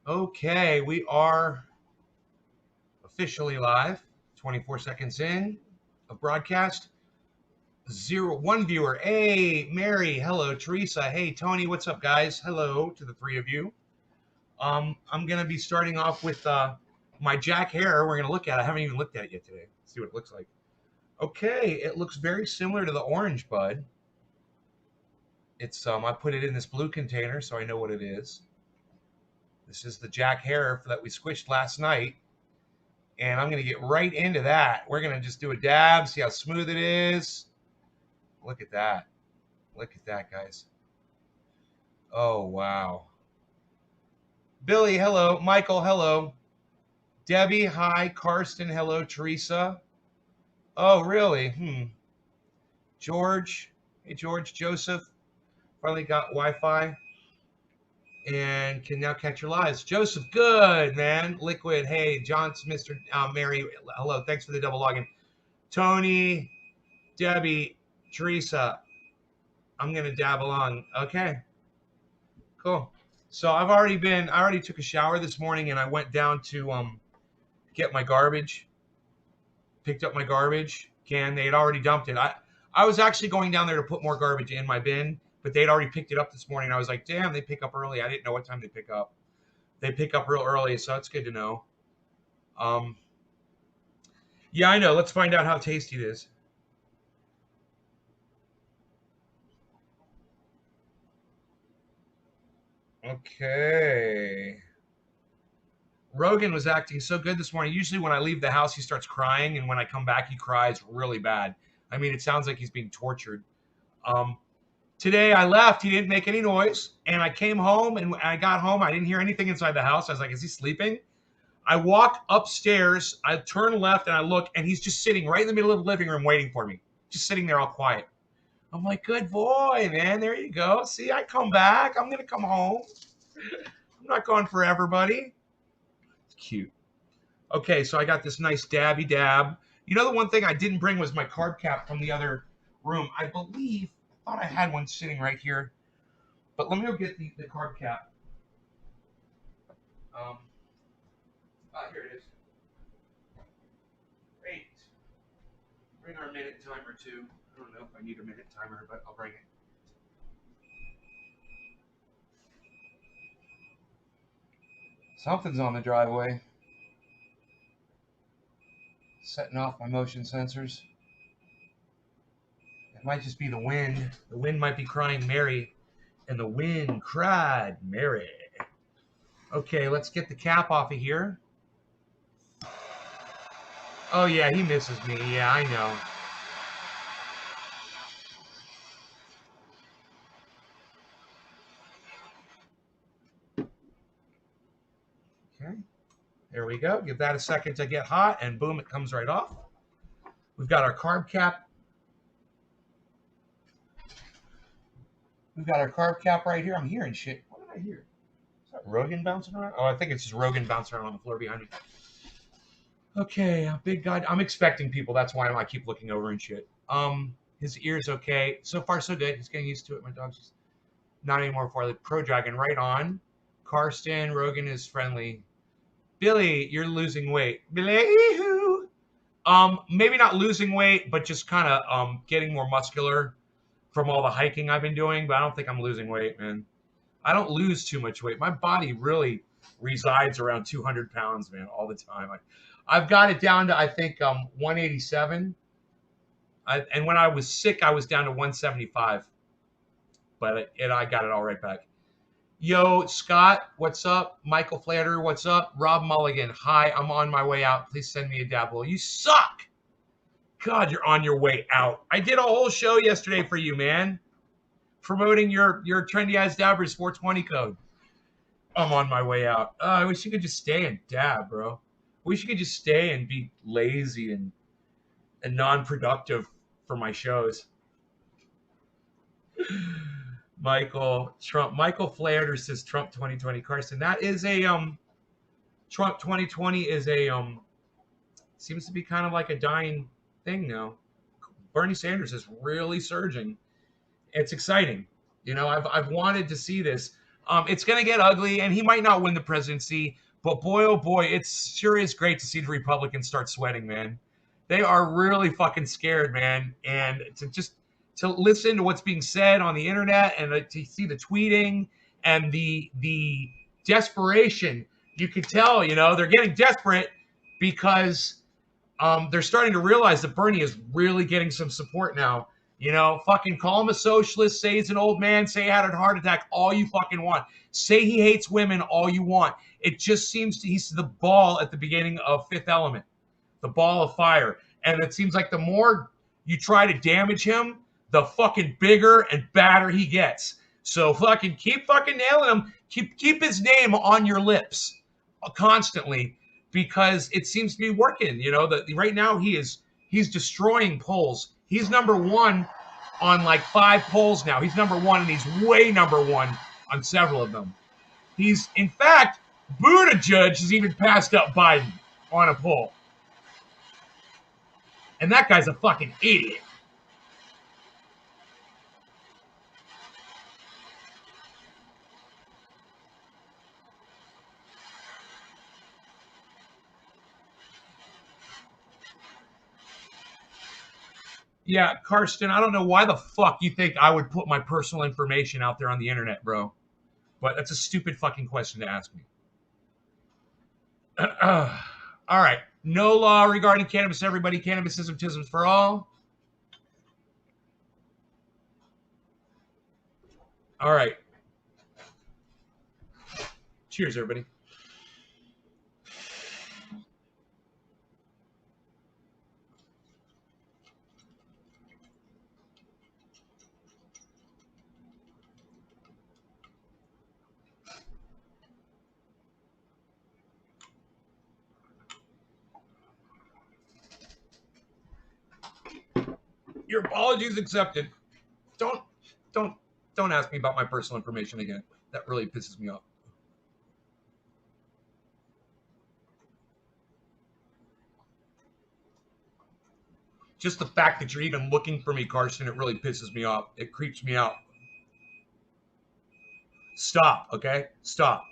Okay, we are officially live. 24 seconds in of broadcast. 1 viewer. Hey, Mary. Hello, Teresa. Hey, Tony. What's up, guys? Hello to the three of you. I'm gonna be starting off with my Jack hair. We're gonna look at it. I haven't even looked at it yet today. Let's see what it looks like. Okay, it looks very similar to the orange bud. It's I put it in this blue container so I know what it is. This is the Jack hair that we squished last night. And I'm going to get right into that. We're going to just do a dab, see how smooth it is. Look at that. Look at that, guys. Oh, wow. Billy, hello. Michael, hello. Debbie, hi. Karsten, hello. Teresa. Oh, really? George. Hey, George. Joseph. Finally got Wi-Fi and can now catch your lives. Joseph, good, man. Liquid, hey. John's Mr. Mary, hello. Thanks for the double login. Tony, Debbie, Teresa, I'm gonna dab along. Okay, cool. So I already took a shower this morning and I went down to get my garbage, picked up my garbage can. They had already dumped it. I was actually going down there to put more garbage in my bin, but they'd already picked it up this morning. I was like, damn, they pick up early. I didn't know what time they pick up. They pick up real early, so it's good to know. Um, yeah, I know. Let's find out how tasty it is. Okay. Rogan was acting so good this morning. Usually, when I leave the house, he starts crying, and when I come back, he cries really bad. I mean, it sounds like he's being tortured. Um, Today, I left. He didn't make any noise, and I came home, and when I got home, I didn't hear anything inside the house. I was like, "Is he sleeping?" I walk upstairs. I turn left, and I look, and he's just sitting right in the middle of the living room, waiting for me, just sitting there all quiet. I'm like, "Good boy, man. There you go. See, I come back. I'm gonna come home. I'm not going forever, buddy." It's cute. Okay, so I got this nice dabby dab. You know, the one thing I didn't bring was my carb cap from the other room. I thought I had one sitting right here, but let me go get the carb cap. Um, Here it is. Great. Bring our minute timer too. I don't know if I need a minute timer, but I'll bring it. Something's on the driveway. Setting off my motion sensors. It might just be the wind. The wind might be crying Mary, and the wind cried Mary. Okay, let's get the cap off of here. Oh yeah, he misses me. Yeah, I know. Okay, there we go. Give that a second to get hot, and boom, it comes right off. We've got our carb cap. We've got our carb cap right here. I'm hearing shit. What did I hear? Is that Rogan bouncing around? Oh, I think it's just Rogan bouncing around on the floor behind me. Okay, big God. I'm expecting people. That's why I keep looking over and shit. His ear's okay. So far, so good. He's getting used to it. My dog's just not anymore for the Pro Dragon. Right on. Karsten, Rogan is friendly. Billy, you're losing weight. Billy, maybe not losing weight, but just kind of getting more muscular from all the hiking I've been doing. But I don't think I'm losing weight, man. I don't lose too much weight. My body really resides around 200 pounds, man, all the time. I've got it down to I think 187. And when I was sick, I was down to 175. But I got it all right back. Yo, Scott, what's up? Michael Flatter, what's up? Rob Mulligan, hi, I'm on my way out. Please send me a dabble. You suck. God, you're on your way out. I did a whole show yesterday for you, man, promoting your Trendy Eyes Dabbers 420 code. I'm on my way out. I wish you could just stay and dab, bro. Wish you could just stay and be lazy and non-productive for my shows. Michael Flairder says Trump 2020. Carson, that is a Trump 2020 is a seems to be kind of like a dying thing now. Bernie Sanders is really surging. It's exciting. You know, I've wanted to see this. It's going to get ugly, and he might not win the presidency. But boy, oh boy, it sure is great to see the Republicans start sweating, man. They are really fucking scared, man. And to listen to what's being said on the internet and to see the tweeting and the desperation, you could tell, they're getting desperate because they're starting to realize that Bernie is really getting some support now. Fucking call him a socialist, say he's an old man, say he had a heart attack, all you fucking want. Say he hates women, all you want. It just seems he's the ball at the beginning of Fifth Element, the ball of fire. And it seems like the more you try to damage him, the fucking bigger and badder he gets. So fucking keep fucking nailing him. Keep his name on your lips constantly, because it seems to be working. Right now he's destroying polls. He's number one on like 5 polls now. He's number one, and he's way number one on several of them. He's, in fact, Buttigieg has even passed up Biden on a poll. And that guy's a fucking idiot. Yeah, Karsten, I don't know why the fuck you think I would put my personal information out there on the internet, bro. But that's a stupid fucking question to ask me. All right. No law regarding cannabis, everybody. Cannabisism, tisms for all. All right. Cheers, everybody. Your apologies accepted. Don't ask me about my personal information again. That really pisses me off. Just the fact that you're even looking for me, Carson, it really pisses me off. It creeps me out. Stop, okay? Stop.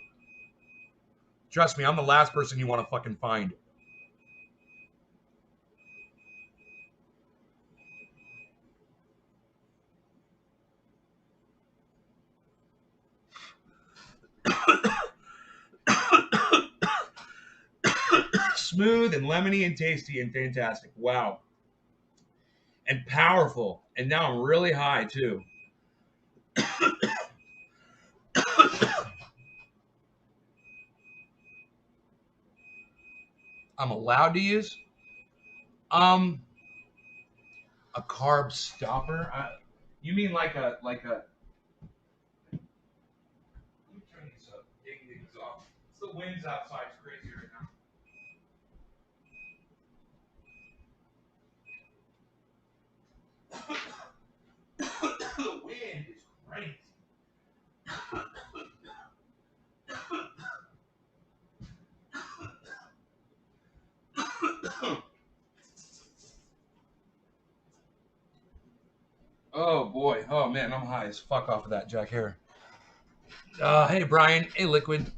Trust me, I'm the last person you want to fucking find. Smooth and lemony and tasty and fantastic. Wow. And powerful. And now I'm really high, too. I'm allowed to use a carb stopper. You mean like a Let me turn these up. Take these off. It's the winds outside. It's crazy right now. The wind is crazy. Oh boy. Oh man, I'm high as fuck off of that Jack Hare. Hey Brian. Hey Liquid.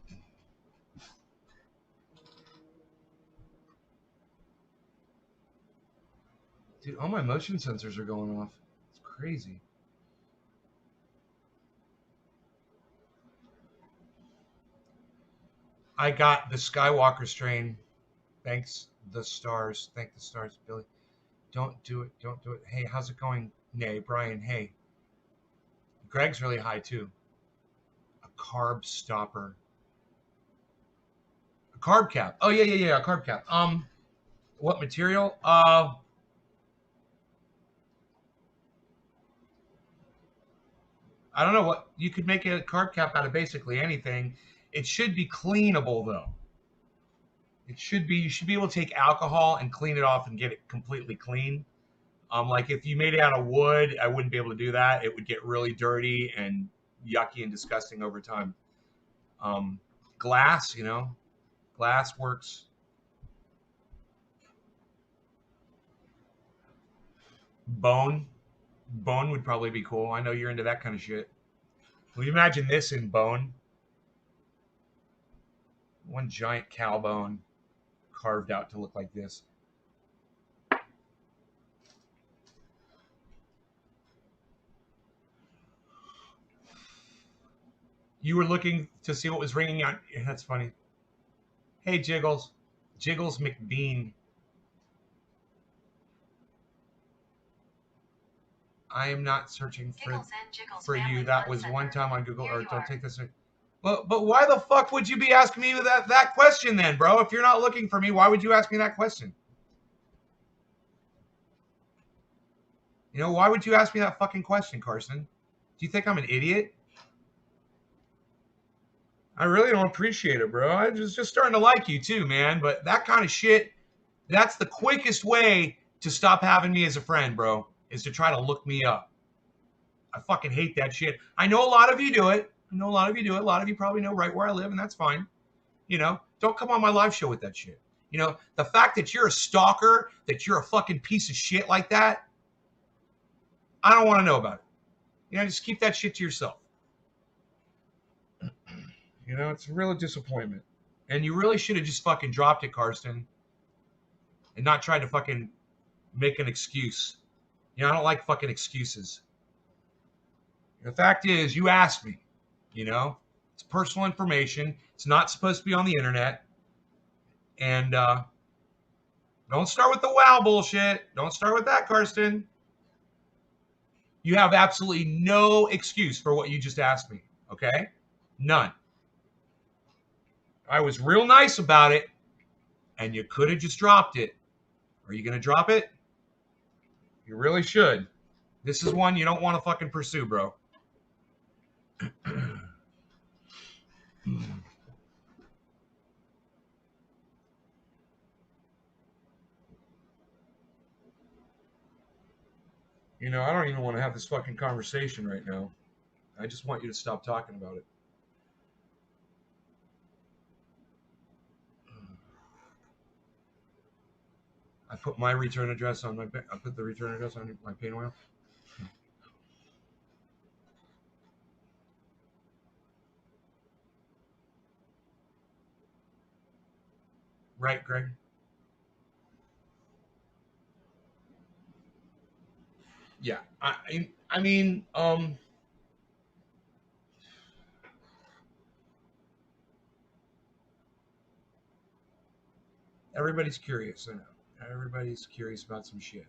Dude, all my motion sensors are going off. It's crazy. I got the Skywalker strain. Thanks the stars. Thank the stars, Billy. Don't do it. Don't do it. Hey, how's it going? Nay, Brian. Hey. Greg's really high too. A carb stopper. A carb cap. Oh yeah. A carb cap. What material? I don't know what you could make a carb cap out of basically anything. It should be cleanable though. It should be. You should be able to take alcohol and clean it off and get it completely clean. Like if you made it out of wood, I wouldn't be able to do that. It would get really dirty and yucky and disgusting over time. Glass, glass works. Bone, bone would probably be cool. I know you're into that kind of shit. Well, you imagine this in bone. One giant cow bone carved out to look like this. You were looking to see what was ringing out. Yeah, that's funny. Hey, Jiggles. Jiggles McBean. I am not searching for you. That was one time on Google Earth. Don't take this. But why the fuck would you be asking me that question then, bro? If you're not looking for me, why would you ask me that question? You know, why would you ask me that fucking question, Carson? Do you think I'm an idiot? I really don't appreciate it, bro. I just starting to like you too, man. But that kind of shit, that's the quickest way to stop having me as a friend, bro, is to try to look me up. I fucking hate that shit. I know a lot of you do it. I know a lot of you do it. A lot of you probably know right where I live, and that's fine. You know, don't come on my live show with that shit. You know, the fact that you're a stalker, that you're a fucking piece of shit like that, I don't want to know about it. You know, just keep that shit to yourself. You know, it's a real disappointment. And you really should have just fucking dropped it, Karsten, and not tried to fucking make an excuse. You know, I don't like fucking excuses. The fact is, you asked me, you know, it's personal information. It's not supposed to be on the internet. And don't start with the wow bullshit. Don't start with that, Karsten. You have absolutely no excuse for what you just asked me, okay? None. I was real nice about it, and you could have just dropped it. Are you going to drop it? You really should. This is one you don't want to fucking pursue, bro. You know, I don't even want to have this fucking conversation right now. I just want you to stop talking about it. I put my return address on I put the return address on my paint oil. Right, Greg? Yeah. I mean, everybody's curious, I know. Everybody's curious about some shit.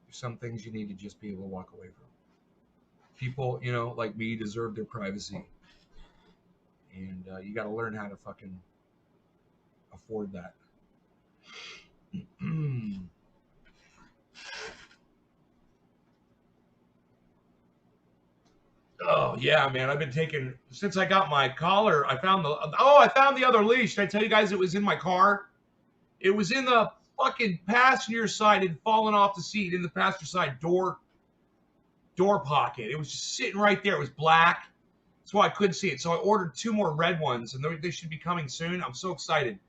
There's some things you need to just be able to walk away from. People, you know, like me, deserve their privacy. And you got to learn how to fucking afford that. Oh yeah, man! I've been taking since I got my collar. I found the other leash. Did I tell you guys it was in my car? It was in the fucking passenger side and fallen off the seat in the passenger side door pocket. It was just sitting right there. It was black. That's why I couldn't see it. So I ordered 2 more red ones, and they should be coming soon. I'm so excited.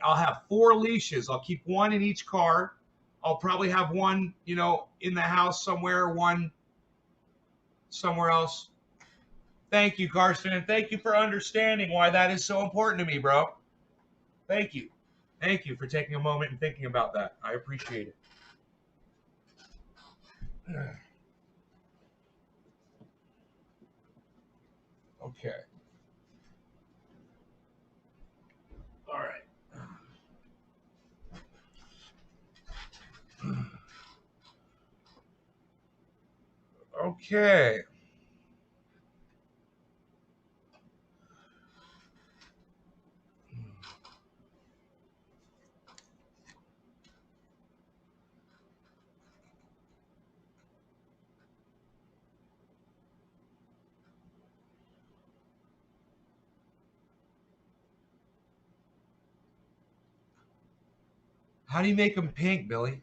I'll have 4 leashes. I'll keep one in each car. I'll probably have one, you know, in the house somewhere, one somewhere else. Thank you, Karsten, and thank you for understanding why that is so important to me, bro. Thank you. Thank you for taking a moment and thinking about that. I appreciate it. Okay. All right. Okay. How do you make them pink, Billy?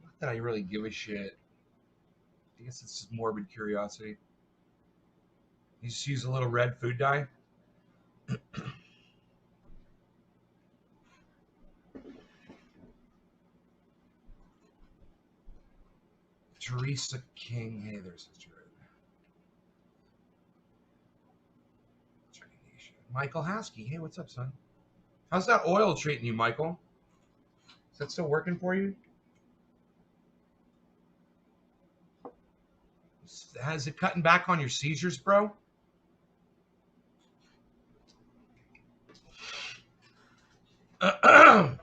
Not that I really give a shit. I guess it's just morbid curiosity. You just use a little red food dye. Teresa King. Hey, there's Sister. Michael Haskey. Hey, what's up, son? How's that oil treating you, Michael? Is that still working for you? Has it cutting back on your seizures, bro? I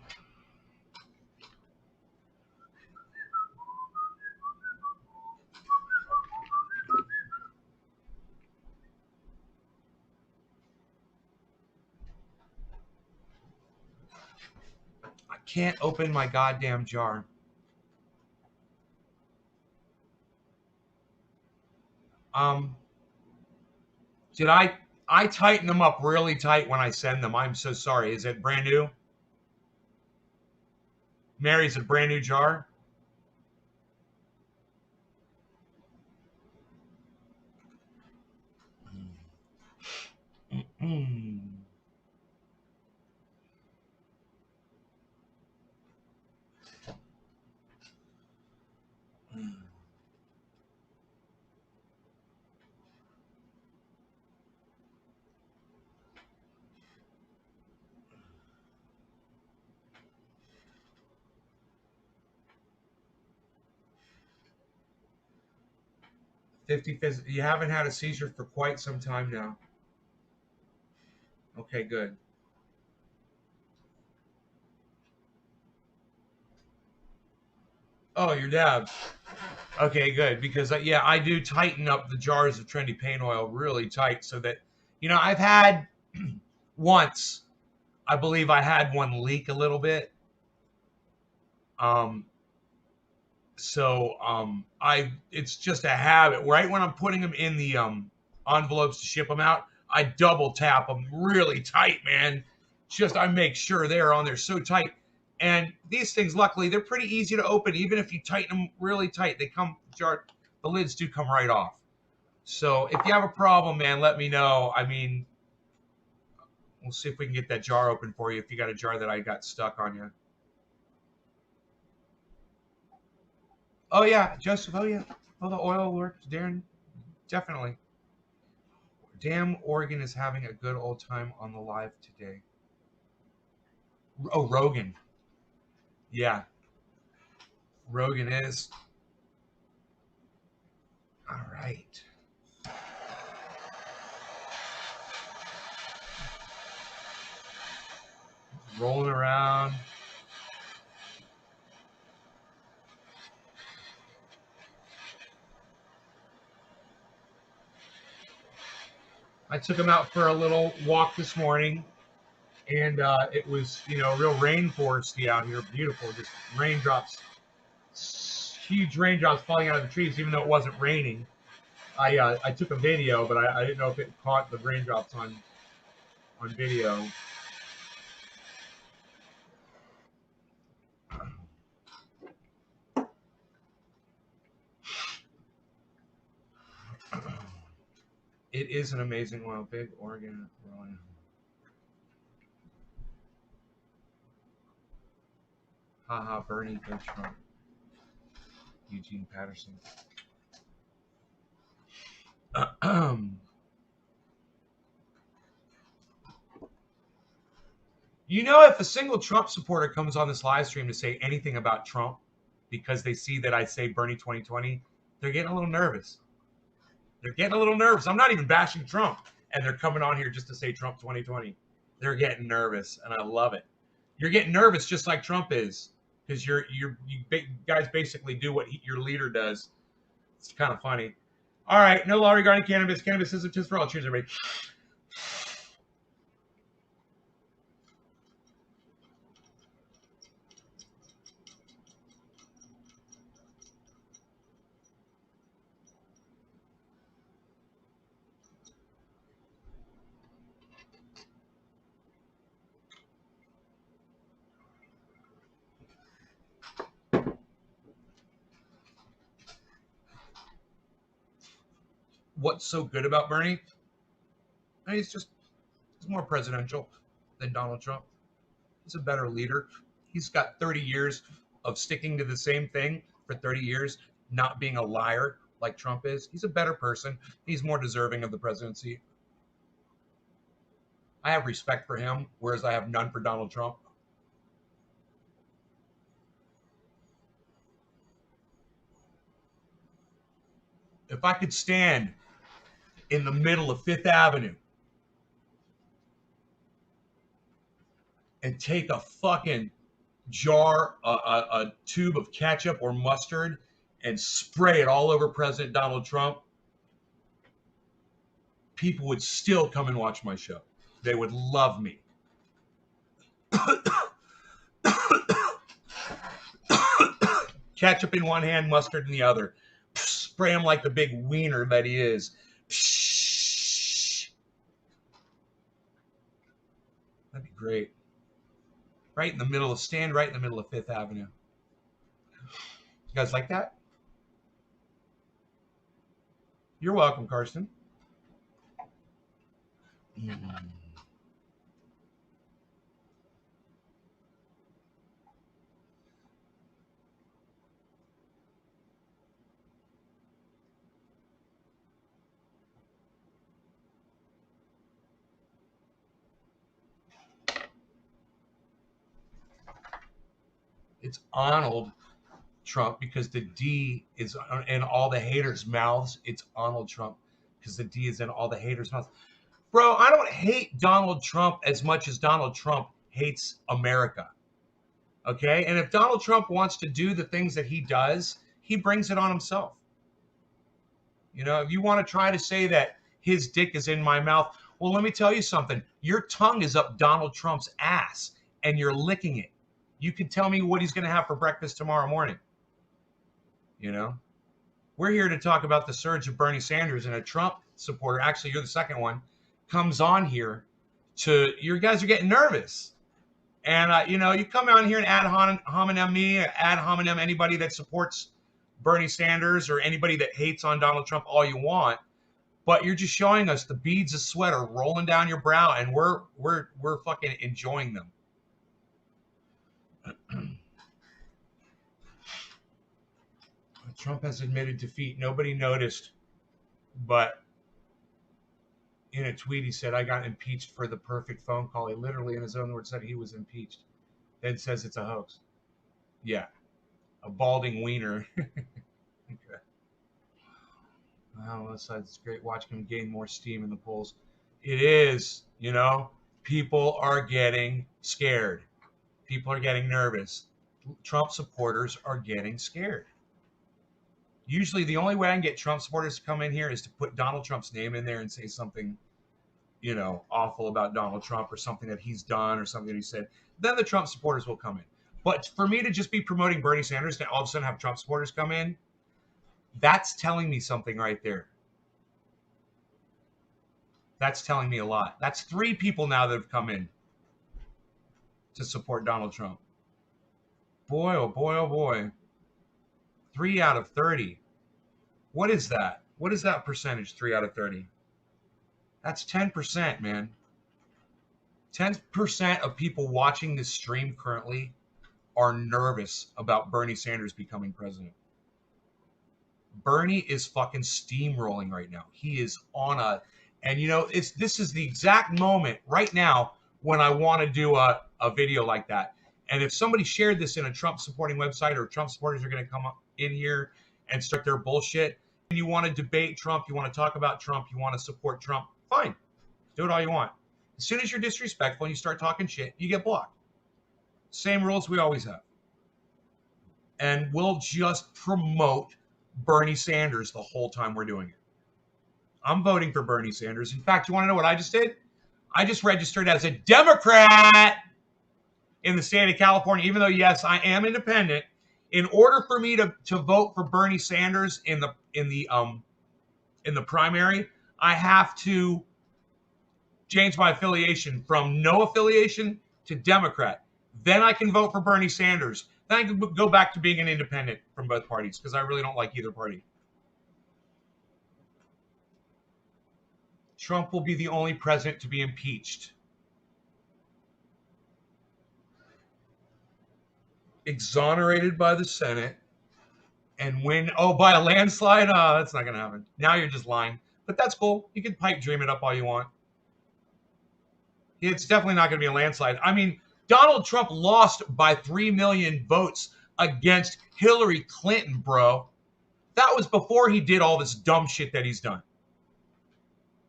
can't open my goddamn jar. Did I tighten them up really tight when I send them? I'm so sorry. Is it brand new? Mary's a brand new jar? Mm-mm. 50 phys. You haven't had a seizure for quite some time now. Okay, good. Oh, your dad. Okay, good. Because yeah, I do tighten up the jars of Trendy Pain Oil really tight so that, I've had once, I believe I had one leak a little bit. It's just a habit. Right when I'm putting them in the envelopes to ship them out, I double tap them really tight, man. Just I make sure they're on there so tight. And these things, luckily, they're pretty easy to open. Even if you tighten them really tight, the lids do come right off. So if you have a problem, man, let me know. I mean, we'll see if we can get that jar open for you if you got a jar that I got stuck on you. Oh, yeah, Joseph. Oh, yeah. Oh, the oil works, Darren. Definitely. Damn, Oregon is having a good old time on the live today. Oh, Rogan. Yeah. Rogan is. All right. Rolling around. I took him out for a little walk this morning, and it was, real rainforesty out here. Beautiful, just raindrops, huge raindrops falling out of the trees, even though it wasn't raining. I took a video, but I didn't know if it caught the raindrops on video. It is an amazing oil, big Oregon. Haha, Bernie, go Trump. Eugene Patterson. If a single Trump supporter comes on this live stream to say anything about Trump because they see that I say Bernie 2020, they're getting a little nervous. I'm not even bashing Trump, and they're coming on here just to say Trump 2020. They're getting nervous, and I love it. You're getting nervous just like Trump is, because you guys basically do what your leader does. It's kind of funny. All right, no law regarding cannabis. Cannabis isn't just for all. Cheers, everybody. What's so good about Bernie? He's more presidential than Donald Trump. He's a better leader. He's got 30 years of sticking to the same thing for 30 years. not being a liar like Trump is. He's a better person. He's more deserving of the presidency. I have respect for him, whereas I have none for Donald Trump. If I could stand in the middle of Fifth Avenue and take a fucking jar, a tube of ketchup or mustard, and spray it all over President Donald Trump, people would still come and watch my show. They would love me. Ketchup in one hand, mustard in the other. Spray him like the big wiener that he is. That'd be great. Right in the middle of, stand right in the middle of Fifth Avenue. You guys like that? You're welcome, Karsten. It's Arnold Trump because the D is in all the haters' mouths. It's Arnold Trump because the D is in all the haters' mouths. Bro, I don't hate Donald Trump as much as Donald Trump hates America. Okay? And if Donald Trump wants to do the things that he does, he brings it on himself. You know, if you want to try to say that his dick is in my mouth, well, let me tell you something. Your tongue is up Donald Trump's ass and you're licking it. You can tell me what he's going to have for breakfast tomorrow morning. You know, we're here to talk about the surge of Bernie Sanders, and a Trump supporter, actually, you're the second one, comes on here to, you guys are getting nervous. And, you know, you come on here and ad hominem me, ad hominem anybody that supports Bernie Sanders or anybody that hates on Donald Trump all you want. But you're just showing us the beads of sweat are rolling down your brow, and we're fucking enjoying them. Trump has admitted defeat. Nobody noticed, but in a tweet he said, I got impeached for the perfect phone call. He literally, in his own words, said he was impeached. Then says it's a hoax. Yeah. A balding wiener. Okay. Well, it's great watching him gain more steam in the polls. It is, you know, people are getting scared. People are getting nervous. Trump supporters are getting scared. Usually the only way I can get Trump supporters to come in here is to put Donald Trump's name in there and say something, you know, awful about Donald Trump or something that he's done or something that he said. Then the Trump supporters will come in. But for me to just be promoting Bernie Sanders to all of a sudden have Trump supporters come in, that's telling me something right there. That's telling me a lot. That's 3 people now that have come in to support Donald Trump. Boy, oh boy, oh boy. 3 out of 30. What is that? What is that percentage, 3 out of 30? That's 10%, man. 10% of people watching this stream currently are nervous about Bernie Sanders becoming president. Bernie is fucking steamrolling right now. He is on a, and you know, this is the exact moment right now when I want to do a video like that. And if somebody shared this in a Trump supporting website, or Trump supporters are going to come up in here and start their bullshit, and you want to debate Trump, you want to talk about Trump, you want to support Trump, fine. Do it all you want. As soon as you're disrespectful and you start talking shit, you get blocked. Same rules we always have. And we'll just promote Bernie Sanders the whole time we're doing it. I'm voting for Bernie Sanders. In fact, you want to know what I just did? I just registered as a Democrat in the state of California, even though, yes, I am independent. In order for me to vote for Bernie Sanders in the primary, I have to change my affiliation from no affiliation to Democrat. Then I can vote for Bernie Sanders. Then I can go back to being an independent from both parties because I really don't like either party. Trump will be the only president to be impeached. Exonerated by the Senate and win. Oh, by a landslide? Oh, that's not going to happen. Now you're just lying. But that's cool. You can pipe dream it up all you want. It's definitely not going to be a landslide. I mean, Donald Trump lost by 3 million votes against Hillary Clinton, bro. That was before he did all this dumb shit that he's done.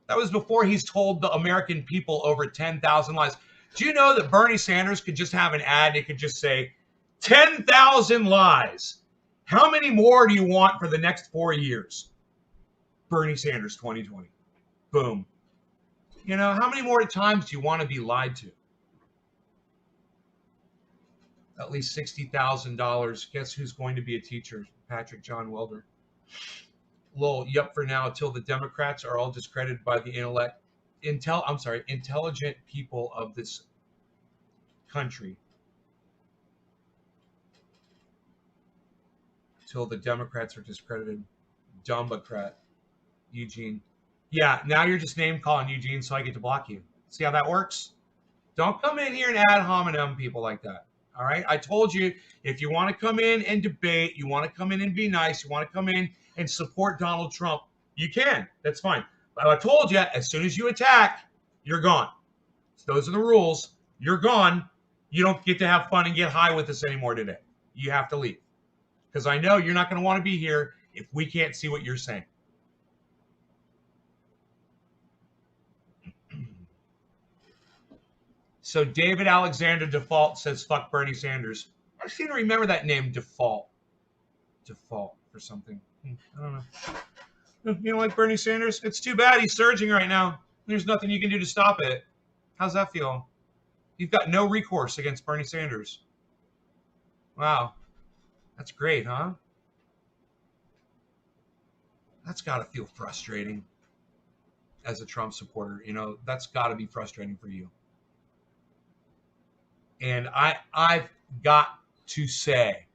That was before he's told the American people over 10,000 lies. Do you know that Bernie Sanders could just have an ad? It could just say 10,000 lies. How many more do you want for the next 4 years? Bernie Sanders 2020. Boom. You know, how many more times do you want to be lied to? At least $60,000. Guess who's going to be a teacher? Patrick John Welder. Lol, yep, for now, until the Democrats are all discredited by the intelligent people of this country. Till the Democrats are discredited. Democrat. Eugene. Yeah, now you're just name calling Eugene, so I get to block you. See how that works? Don't come in here and ad hominem people like that. All right? I told you, if you want to come in and debate, you want to come in and be nice, you want to come in and support Donald Trump, you can. That's fine. But I told you, as soon as you attack, you're gone. So those are the rules. You're gone. You don't get to have fun and get high with us anymore today. You have to leave. Because I know you're not going to want to be here if we can't see what you're saying. So David Alexander Default says, fuck Bernie Sanders. I seem to remember that name, Default. Default for something. I don't know. You don't like Bernie Sanders? It's too bad he's surging right now. There's nothing you can do to stop it. How's that feel? You've got no recourse against Bernie Sanders. Wow. That's great, huh? That's got to feel frustrating as a Trump supporter. You know, that's got to be frustrating for you. And I've got to say,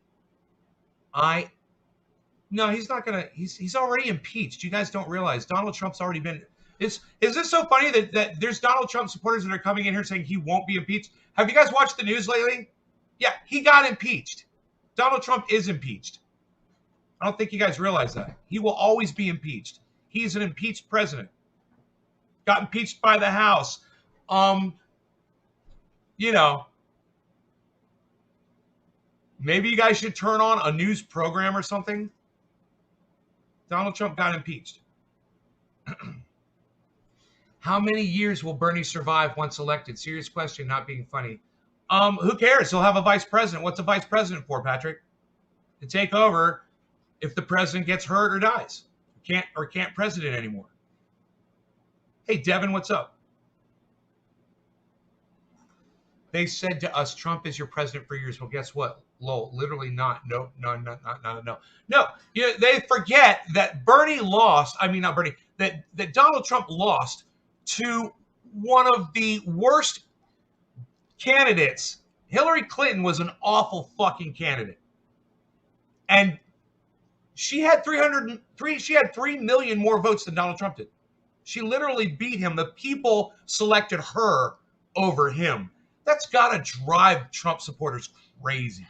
no, he's not gonna. He's already impeached. You guys don't realize Donald Trump's already been. Is this so funny that there's Donald Trump supporters that are coming in here saying he won't be impeached? Have you guys watched the news lately? Yeah, he got impeached. Donald Trump is impeached. I don't think you guys realize that. He will always be impeached. He's an impeached president. Got impeached by the House. You know. Maybe you guys should turn on a news program or something. Donald Trump got impeached. How many years will Bernie survive once elected? Serious question, not being funny. Who cares? He'll have a vice president. What's a vice president for, Patrick? To take over if the president gets hurt or dies. Can't president anymore. Hey, Devin, what's up? They said to us, Trump is your president for years. Well, guess what? Lol, literally not. No. No, they forget that Bernie lost. I mean, not Bernie, that Donald Trump lost to one of the worst candidates. Hillary Clinton was an awful fucking candidate. And she had 3 million more votes than Donald Trump did. She literally beat him. The people selected her over him. That's got to drive Trump supporters crazy.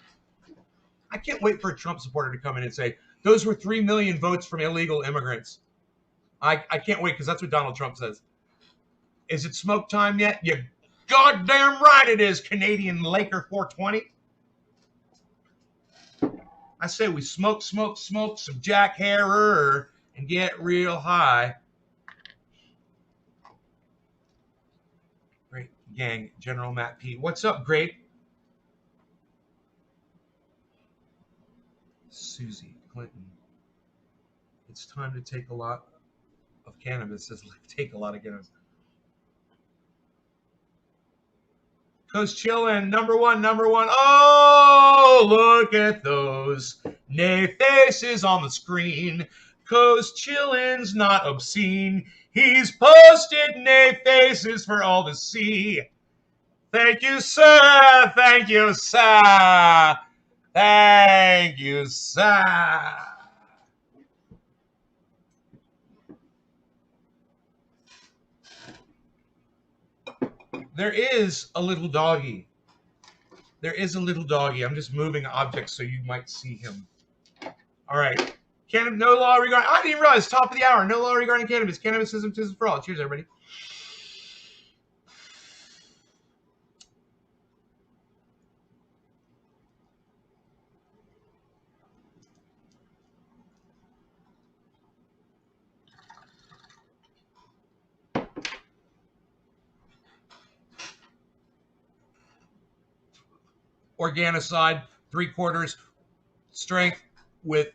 I can't wait for a Trump supporter to come in and say, those were 3 million votes from illegal immigrants. I can't wait because that's what Donald Trump says. Is it smoke time yet? You goddamn right it is, Canadian Laker 420. I say we smoke some Jack Harrer and get real high. Great gang, General Matt P. What's up, great? Susie Clinton. It's time to take a lot of cannabis. Says take a lot of cannabis. Coast chillin', number one. Oh, look at those nay faces on the screen. Coast chillin's not obscene. He's posted nay faces for all to see. Thank you, sir. Thank you, sir. Thank you, sir. There is a little doggy. There is a little doggy. I'm just moving objects so you might see him. All right. No law regarding. I didn't even realize. Top of the hour. No law regarding cannabis. Cannabis for all. Cheers, everybody. Organicide, 3/4 strength with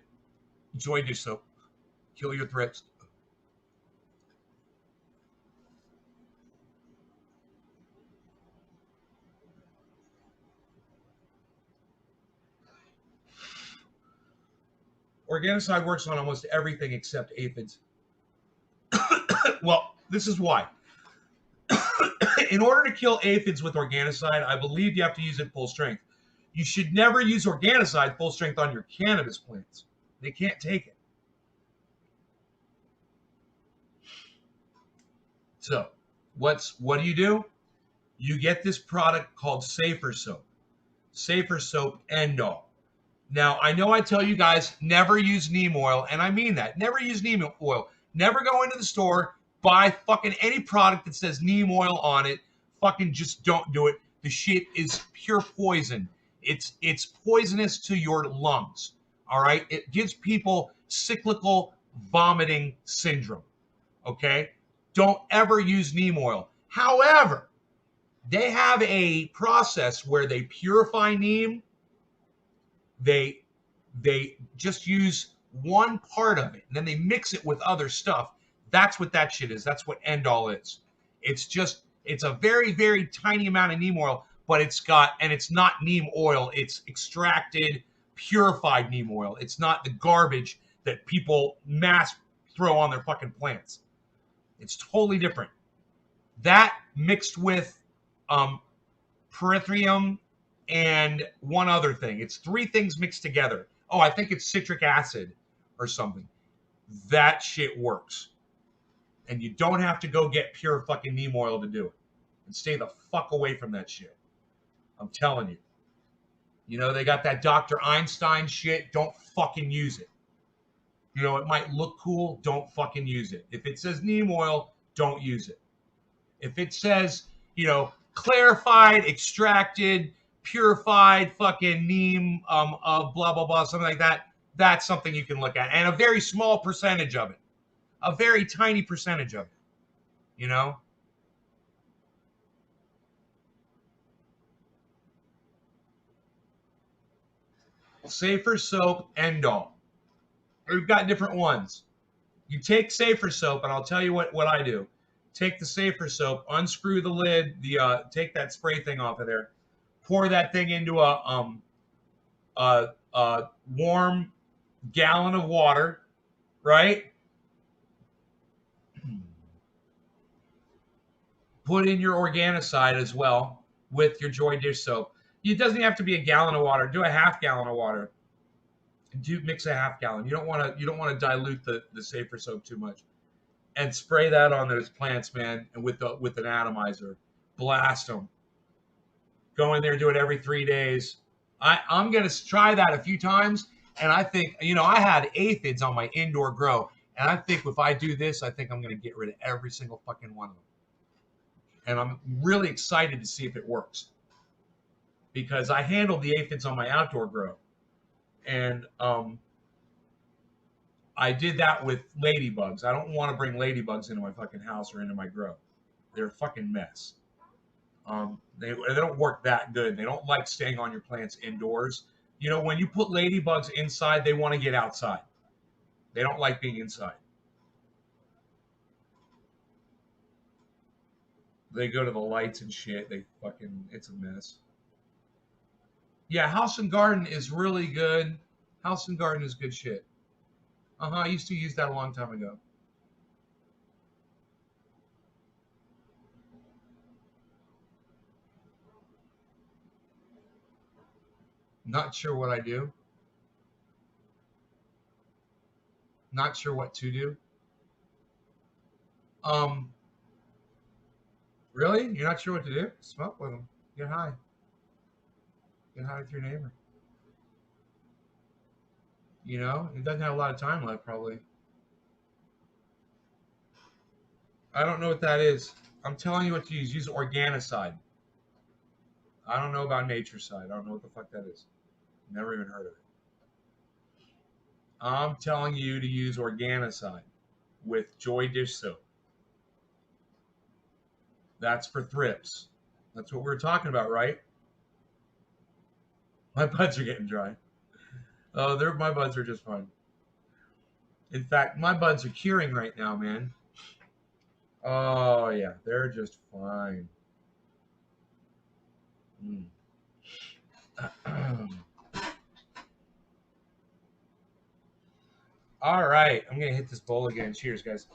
Joy Dish soap. Kill your threats. Organicide works on almost everything except aphids. Well, this is why. In order to kill aphids with Organicide, I believe you have to use it full strength. You should never use Organicide full strength on your cannabis plants. They can't take it. So, what do? You get this product called Safer Soap. Safer Soap End All. Now, I know I tell you guys never use neem oil, and I mean that. Never use neem oil. Never go into the store, buy fucking any product that says neem oil on it. Fucking just don't do it. The shit is pure poison. It's poisonous to your lungs. All right? It gives people cyclical vomiting syndrome. Okay? Don't ever use neem oil. However, they have a process where they purify neem. They just use one part of it and then they mix it with other stuff. That's what that shit is. That's what End All is. It's a very, very tiny amount of neem oil, but it's not neem oil. It's extracted, purified neem oil. It's not the garbage that people mass throw on their fucking plants. It's totally different. That mixed with Pyrethrum and one other thing. It's 3 things mixed together. Oh, I think it's citric acid or something. That shit works. And you don't have to go get pure fucking neem oil to do it. And stay the fuck away from that shit. I'm telling you. You know, they got that Dr. Einstein shit. Don't fucking use it. You know, it might look cool. Don't fucking use it. If it says neem oil, don't use it. If it says, you know, clarified, extracted, purified fucking neem of blah, blah, blah, something like that, that's something you can look at. And a very small percentage of it. A very tiny percentage of it. You know? Safer Soap End All. We've got different ones. You take Safer Soap, and I'll tell you what I do. Take the Safer Soap, unscrew the lid, take that spray thing off of there, pour that thing into a warm gallon of water, right? Put in your Organicide as well with your Joy Dish soap. It doesn't have to be a gallon of water. Do a half gallon of water. Mix a half gallon. You don't want to dilute the Safer Soap too much. And spray that on those plants, man, and with an atomizer. Blast them. Go in there, do it every 3 days. I'm going to try that a few times, and I think, you know, I had aphids on my indoor grow, and I think if I do this, I think I'm going to get rid of every single fucking one of them. And I'm really excited to see if it works. Because I handled the aphids on my outdoor grow. And I did that with ladybugs. I don't want to bring ladybugs into my fucking house or into my grow. They're a fucking mess. They don't work that good. They don't like staying on your plants indoors. You know, when you put ladybugs inside, they want to get outside. They don't like being inside. They go to the lights and shit. It's a mess. Yeah, House and Garden is really good. House and Garden is good shit. I used to use that a long time ago. Not sure what I do. Not sure what to do. Really? You're not sure what to do? Smoke with them. Get high. Get high with your neighbor. You know, it doesn't have a lot of time left, probably. I don't know what that is. I'm telling you what to use. Use Organicide. I don't know about Naturecide. I don't know what the fuck that is. Never even heard of it. I'm telling you to use Organicide with Joy dish soap. That's for thrips. That's what we were talking about, right? My buds are getting dry. Oh, my buds are just fine. In fact, my buds are curing right now, man. Oh yeah, they're just fine. Mm. All right, I'm gonna hit this bowl again. Cheers, guys.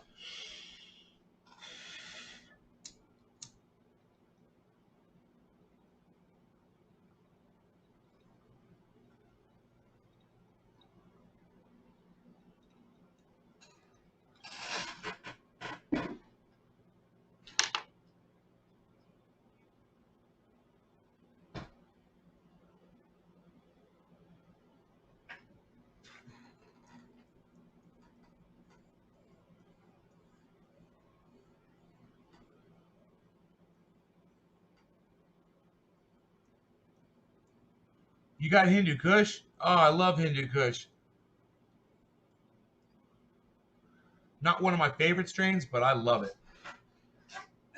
You got Hindu Kush? Oh, I love Hindu Kush. Not one of my favorite strains, but I love it.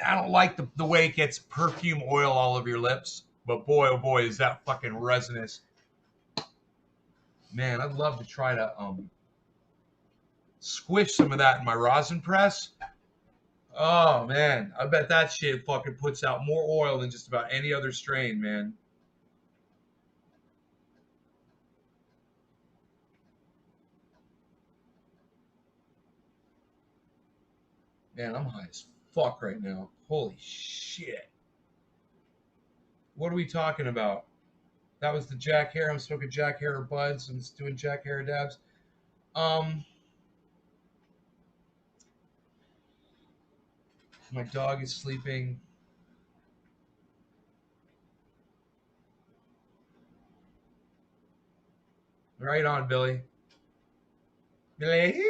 I don't like the way it gets perfume oil all over your lips, but boy, oh boy, is that fucking resinous. Man, I'd love to try to squish some of that in my rosin press. Oh man, I bet that shit fucking puts out more oil than just about any other strain, man. Man, I'm high as fuck right now. Holy shit. What are we talking about? That was the Jack Herer. I'm smoking Jack Herer buds. I'm doing Jack Herer dabs. Um, my dog is sleeping. Right on, Billy. Billy.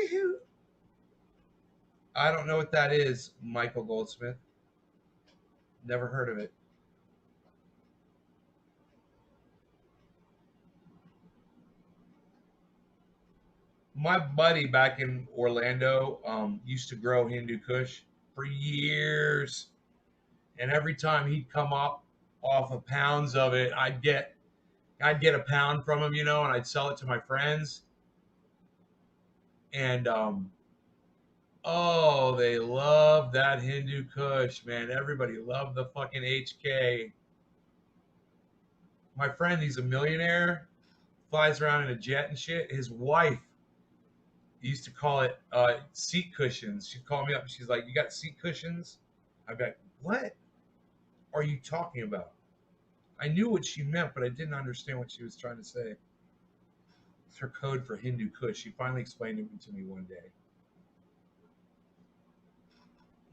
I don't know what that is, Michael Goldsmith. Never heard of it. My buddy back in Orlando used to grow Hindu Kush for years, and every time he'd come up off of pounds of it, I'd get a pound from him, and I'd sell it to my friends. And oh, they love that Hindu Kush, man. Everybody loved the fucking HK. My friend, he's a millionaire, flies around in a jet and shit. His wife used to call it seat cushions. She'd call me up and she's like, "You got seat cushions?" I'd be like, "What are you talking about?" I knew what she meant, but I didn't understand what she was trying to say. It's her code for Hindu Kush. She finally explained it to me one day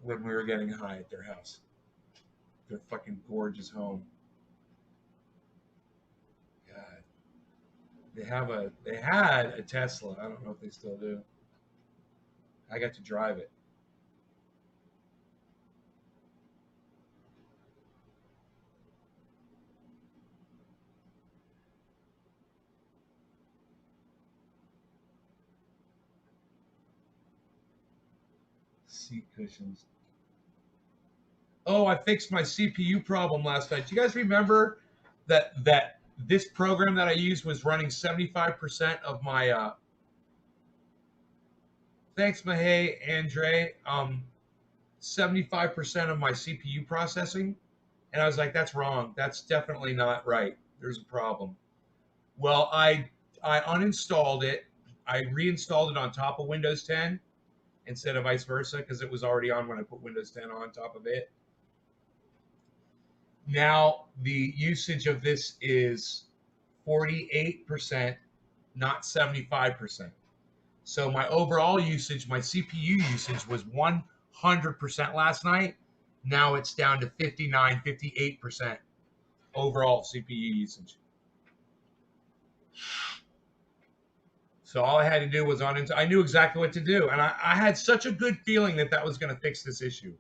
when we were getting high at their house, their fucking gorgeous home. God, they had a Tesla. I don't know if they still do. I got to drive it. Seat cushions. Oh, I fixed my CPU problem last night. Do you guys remember that this program that I used was running 75% of my thanks Mahay Andre 75% of my CPU processing? And I was like, that's wrong. That's definitely not right. There's a problem. Well, I uninstalled it. I reinstalled it on top of Windows 10 instead of vice versa because it was already on when I put Windows 10 on top of it. Now the usage of this is 48%, not 75%. So my overall usage, my CPU usage was 100% last night. Now it's down to 59, 58% overall CPU usage. So all I had to do was I knew exactly what to do. And I had such a good feeling that was going to fix this issue.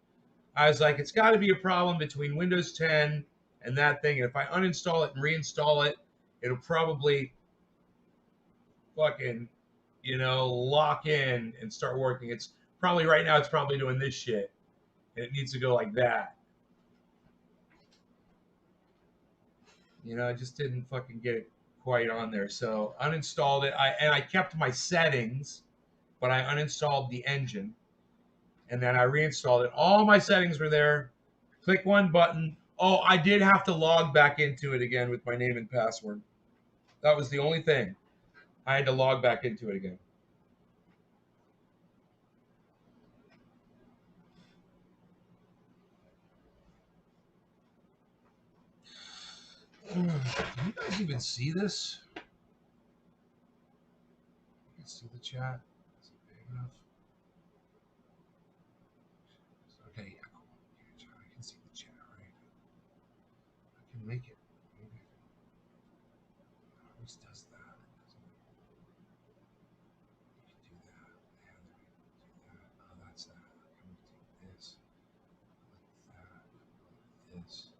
I was like, it's got to be a problem between Windows 10 and that thing. And if I uninstall it and reinstall it, it'll probably fucking, lock in and start working. It's probably right now, it's probably doing this shit. And it needs to go like that. I just didn't fucking get it quite on there. So uninstalled it. I kept my settings, but I uninstalled the engine. And then I reinstalled it. All my settings were there. Click one button. Oh, I did have to log back into it again with my name and password. That was the only thing. I had to log back into it again. Do you guys even see this? You can see the chat. Is it big enough? Okay, yeah, cool. I can see the chat, right? I can make it. Maybe it always does that. You can do that. Yeah, do that. Oh, that's that. I'm gonna take this. Like that. Like this.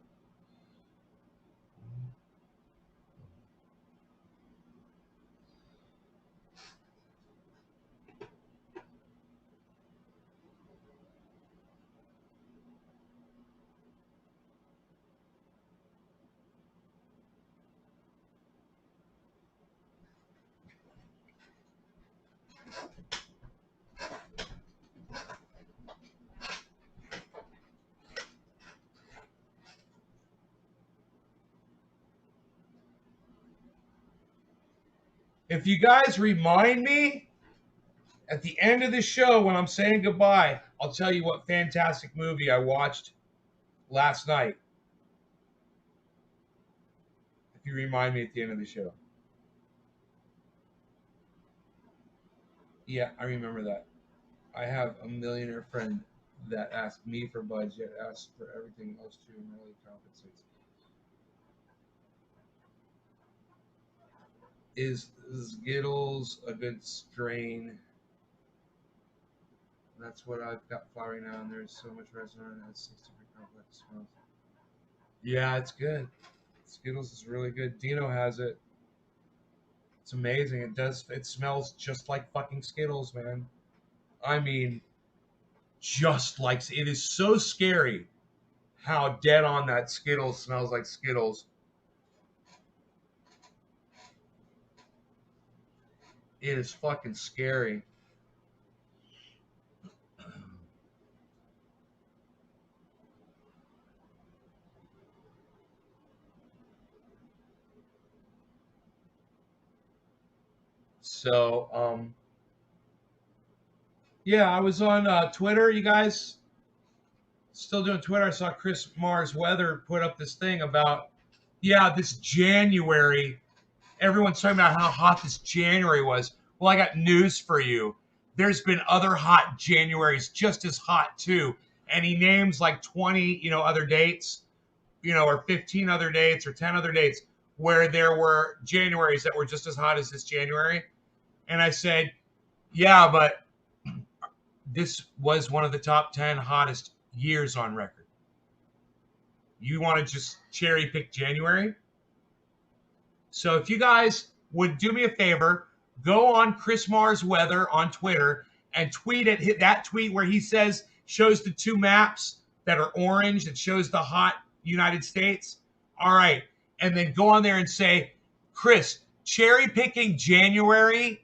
If you guys remind me at the end of the show when I'm saying goodbye, I'll tell you what fantastic movie I watched last night. If you remind me at the end of the show. Yeah, I remember that. I have a millionaire friend that asked me for budget, asked for everything else too, and really compensates. Is Skittles a good strain? That's what I've got flowering now, and there's so much resin on it. It has 6 different complex smells. Yeah, it's good. Skittles is really good. Dino has it. It's amazing. It smells just like fucking Skittles, man. I mean, just like it is so scary how dead on that Skittles smells like Skittles. It is fucking scary. So, yeah, I was on Twitter. You guys still doing Twitter? I saw Chris Mars Weather put up this thing about, yeah, this January. Everyone's talking about how hot this January was. Well, I got news for you. There's been other hot Januaries just as hot too. And he names like 20, other dates, or 15 other dates or 10 other dates where there were Januaries that were just as hot as this January. And I said, yeah, but this was one of the top 10 hottest years on record. You want to just cherry pick January? So if you guys would do me a favor, go on Chris Mars Weather on Twitter and tweet it. Hit that tweet where he shows the two maps that are orange that shows the hot United States. All right. And then go on there and say, Chris, cherry picking January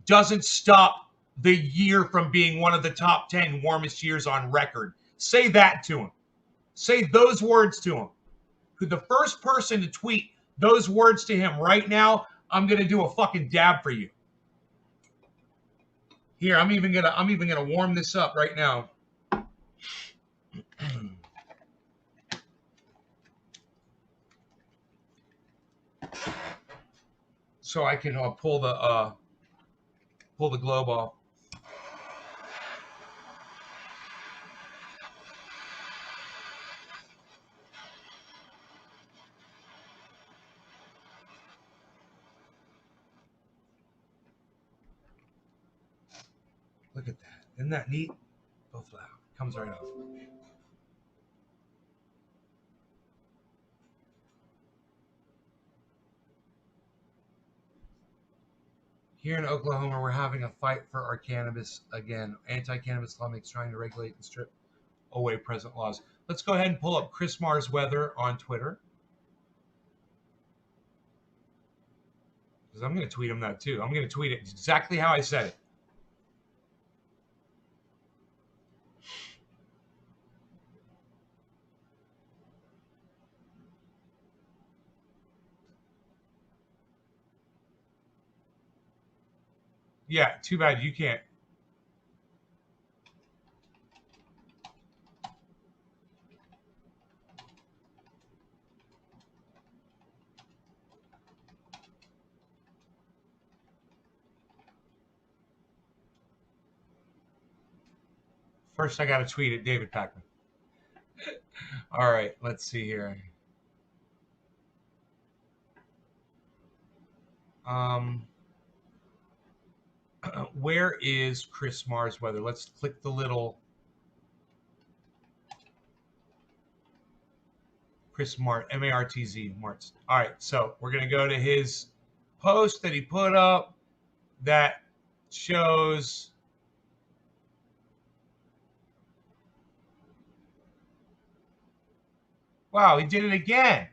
doesn't stop the year from being one of the top 10 warmest years on record. Say that to him. Say those words to him. The first person to tweet those words to him right now, I'm gonna do a fucking dab for you. Here, I'm even gonna warm this up right now. So I can pull the globe off. Look at that. Isn't that neat? Both loud. Comes right off. Here in Oklahoma, we're having a fight for our cannabis again. Anti-cannabis lawmakers trying to regulate and strip away present laws. Let's go ahead and pull up Chris Mars weather on Twitter. Because I'm going to tweet him that too. I'm going to tweet it exactly how I said it. Yeah, too bad you can't. First, I got to tweet at David Pakman. All right, let's see here. Where is Chris Mars weather? Let's click the little Chris Mart, M-A-R-T-Z, Martz. All right, so we're going to go to his post that he put up that shows wow, he did it again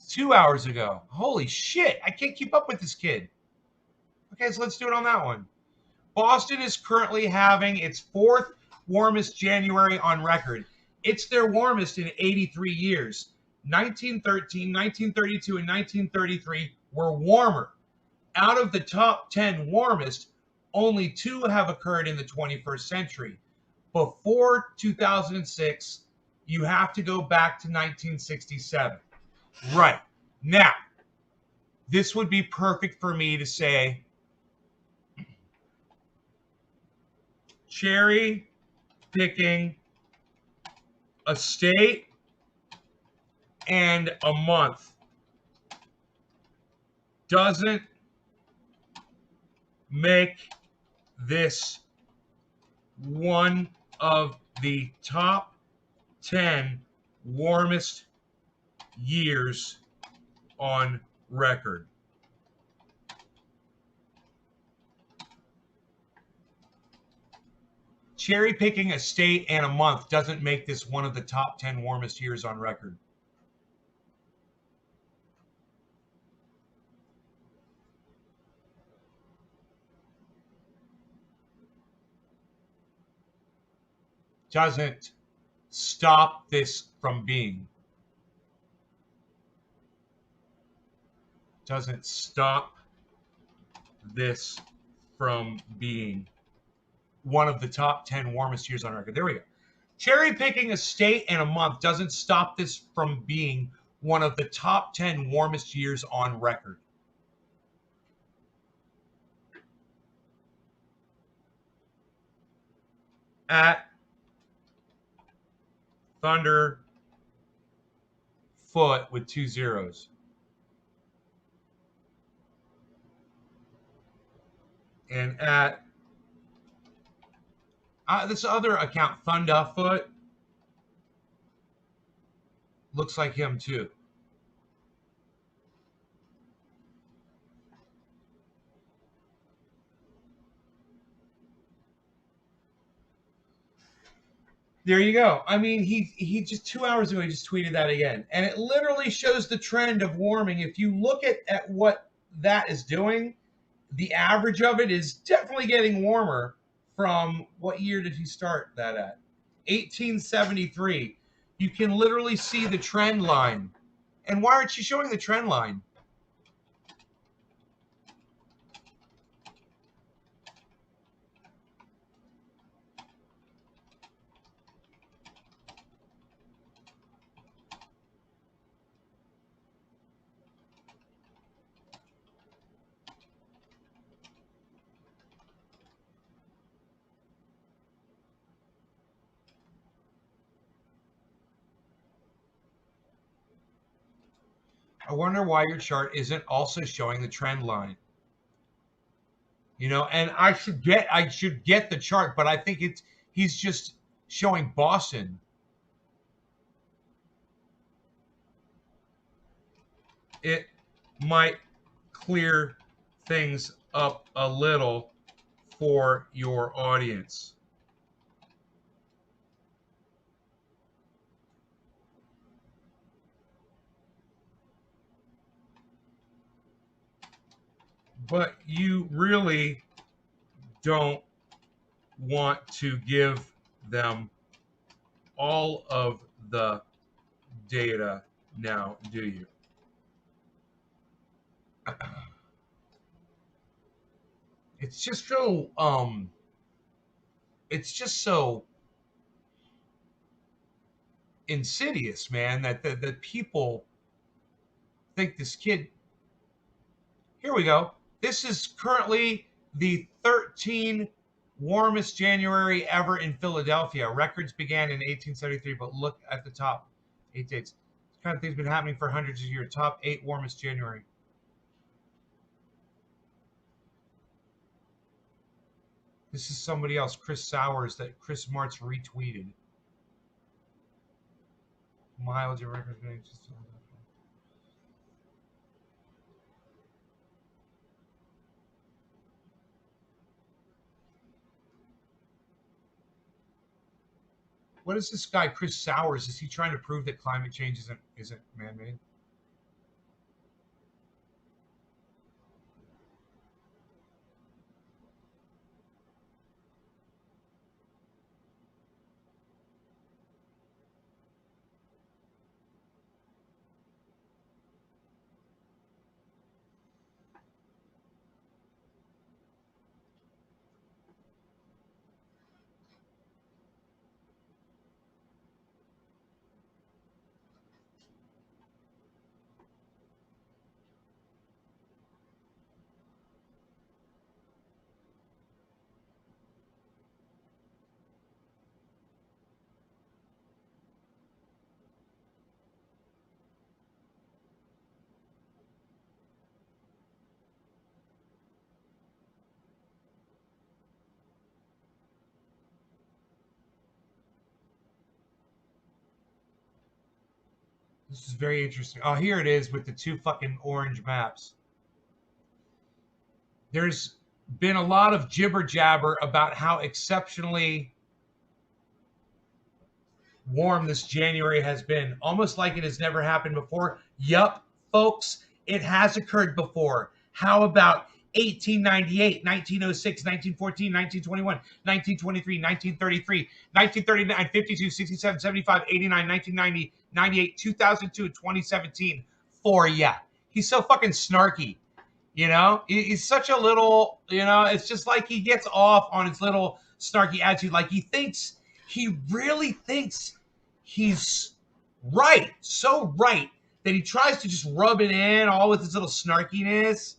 2 hours ago. Holy shit, I can't keep up with this kid. Okay, so let's do it on that one. Boston is currently having its fourth warmest January on record. It's their warmest in 83 years. 1913, 1932, and 1933 were warmer. Out of the top 10 warmest, only 2 have occurred in the 21st century. Before 2006, you have to go back to 1967. Right. Now, this would be perfect for me to say cherry picking a state and a month doesn't make this one of the top 10 warmest years on record. Cherry picking a state and a month doesn't make this one of the top 10 warmest years on record. Doesn't stop this from being. Doesn't stop this from being one of the top 10 warmest years on record. There we go. Cherry picking a state and a month doesn't stop this from being one of the top 10 warmest years on record. At Thunder Foot with 2 zeros. And at this other account, Thunderfoot, looks like him too. There you go. I mean, he just 2 hours ago, he just tweeted that again. And it literally shows the trend of warming. If you look at what that is doing, the average of it is definitely getting warmer from what year did he start that at? 1873. You can literally see the trend line. And why aren't you showing the trend line? I wonder why your chart isn't also showing the trend line. And I should get the chart, but I think he's just showing Boston. It might clear things up a little for your audience. But you really don't want to give them all of the data now, do you? It's just so insidious, man, that people think this kid. Here we go. This is currently the 13 warmest January ever in Philadelphia. Records began in 1873, but look at the top 8 dates. This kind of thing's been happening for hundreds of years. Top 8 warmest January. This is somebody else, Chris Sowers, that Chris Martz retweeted. Miles, your records being just. What is this guy, Chris Sowers? Is he trying to prove that climate change isn't man-made? This is very interesting. Oh, here it is with the 2 fucking orange maps. There's been a lot of jibber jabber about how exceptionally warm this January has been, almost like it has never happened before. Yup, folks, it has occurred before. How about 1898, 1906, 1914, 1921, 1923, 1933, 1939, 52, 67, 75, 89, 1990, 98, 2002, 2017 for ya. He's so fucking snarky. He's such a little, it's just like he gets off on his little snarky attitude. Like he really thinks he's right, so right that he tries to just rub it in all with his little snarkiness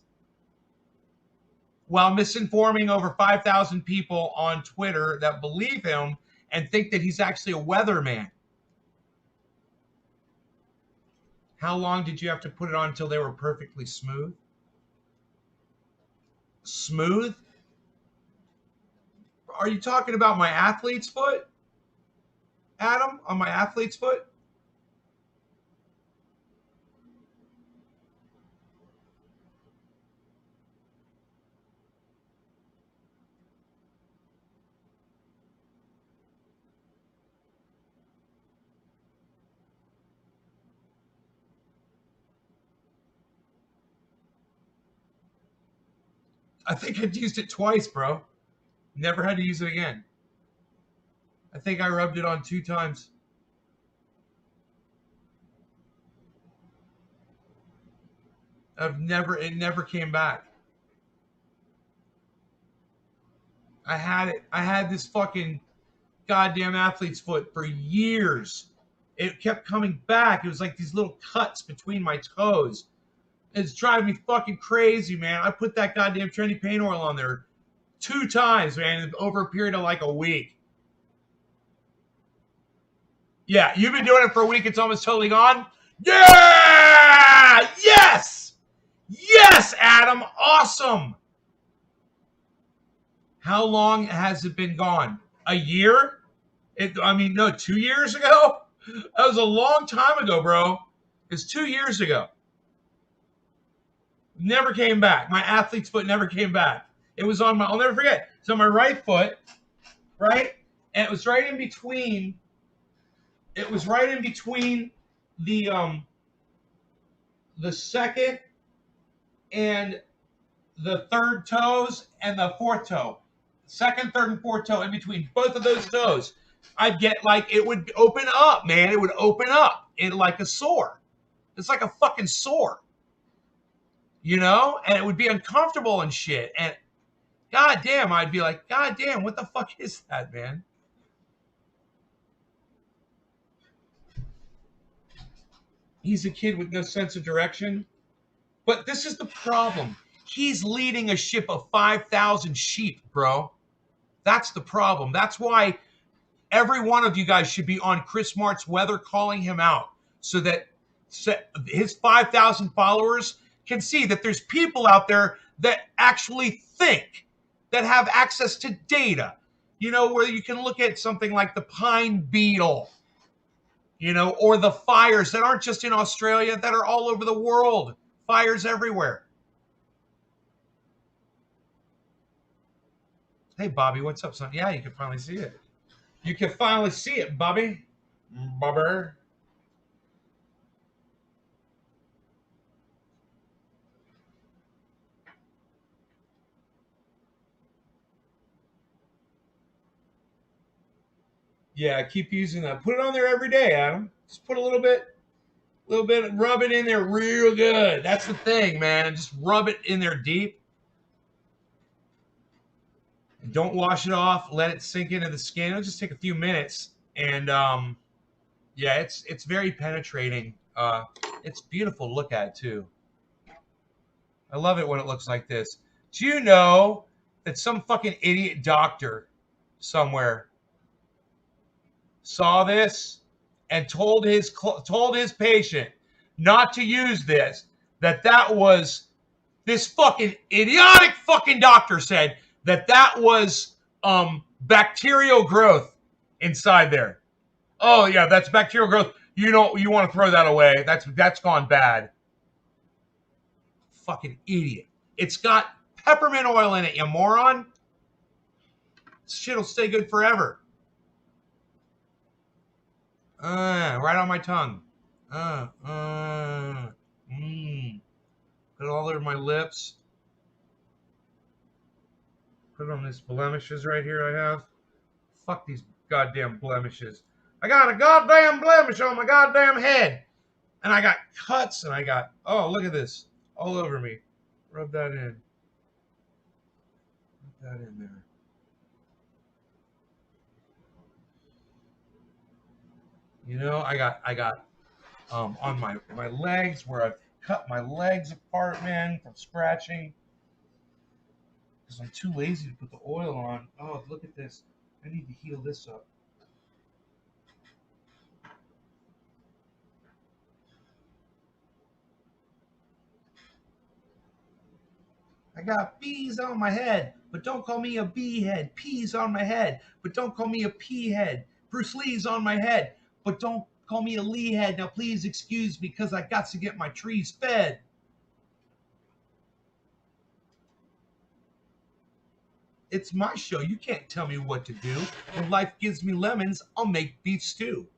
while misinforming over 5,000 people on Twitter that believe him and think that he's actually a weatherman. How long did you have to put it on until they were perfectly smooth? Smooth? Are you talking about my athlete's foot, Adam? On my athlete's foot? I think I'd used it twice, bro. Never had to use it again. I think I rubbed it on 2 times. It never came back. I had this fucking goddamn athlete's foot for years. It kept coming back. It was like these little cuts between my toes. It's driving me fucking crazy, man. I put that goddamn trendy paint oil on there 2 times, man, over a period of like a week. Yeah, you've been doing it for a week. It's almost totally gone. Yeah! Yes! Yes, Adam. Awesome. How long has it been gone? A year? No, 2 years ago? That was a long time ago, bro. It's 2 years ago. Never came back. My athlete's foot never came back. It was on I'll never forget. It's on my right foot, right? And it was right in between. It was right in between the second and the third toes and the fourth toe. Second, third, and fourth toe in between both of those toes. I'd get it would open up, man. It would open up like a sore. It's like a fucking sore. And it would be uncomfortable and shit. And goddamn, I'd be like, goddamn, what the fuck is that, man? He's a kid with no sense of direction. But this is the problem. He's leading a ship of 5,000 sheep, bro. That's the problem. That's why every one of you guys should be on Chris Mart's weather calling him out so that his 5,000 followers can see that there's people out there that actually think, that have access to data, where you can look at something like the pine beetle, or the fires that aren't just in Australia, that are all over the world. Fires everywhere. Hey, Bobby, what's up, son? Yeah, you can finally see it. You can finally see it, Bobby. Bobber. Yeah, keep using that. Put it on there every day, Adam. Just put a little bit, rub it in there real good. That's the thing, man. Just rub it in there deep. And don't wash it off. Let it sink into the skin. It'll just take a few minutes. And yeah, it's very penetrating. It's beautiful to look at too. I love it when it looks like this. Do you know that some fucking idiot doctor somewhere saw this and told his patient not to use this? That was this fucking idiotic fucking doctor said that was bacterial growth inside there. Oh yeah, that's bacterial growth. You want to throw that away. That's gone bad. Fucking idiot. It's got peppermint oil in it, you moron. This shit'll stay good forever. Right on my tongue. Put it all over my lips. Put it on these blemishes right here I have. Fuck these goddamn blemishes. I got a goddamn blemish on my goddamn head. And I got cuts and oh, look at this. All over me. Rub that in. Rub that in there. I got on my legs where I've cut my legs apart, man, from scratching. Because I'm too lazy to put the oil on. Oh, look at this. I need to heal this up. I got bees on my head, but don't call me a bee head. Peas on my head, but don't call me a pea head. Bruce Lee's on my head, but don't call me a Lee head. Now please excuse me because I got to get my trees fed. It's my show. You can't tell me what to do. When life gives me lemons, I'll make beef stew.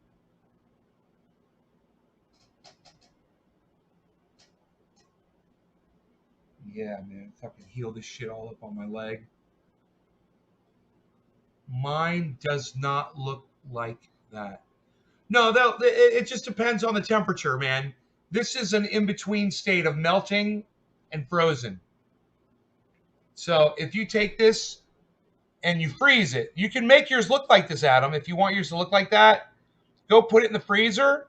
Yeah, man. Fucking heal this shit all up on my leg. Mine does not look like that. No, it just depends on the temperature, man. This is an in-between state of melting and frozen. So if you take this and you freeze it, you can make yours look like this, Adam. If you want yours to look like that, go put it in the freezer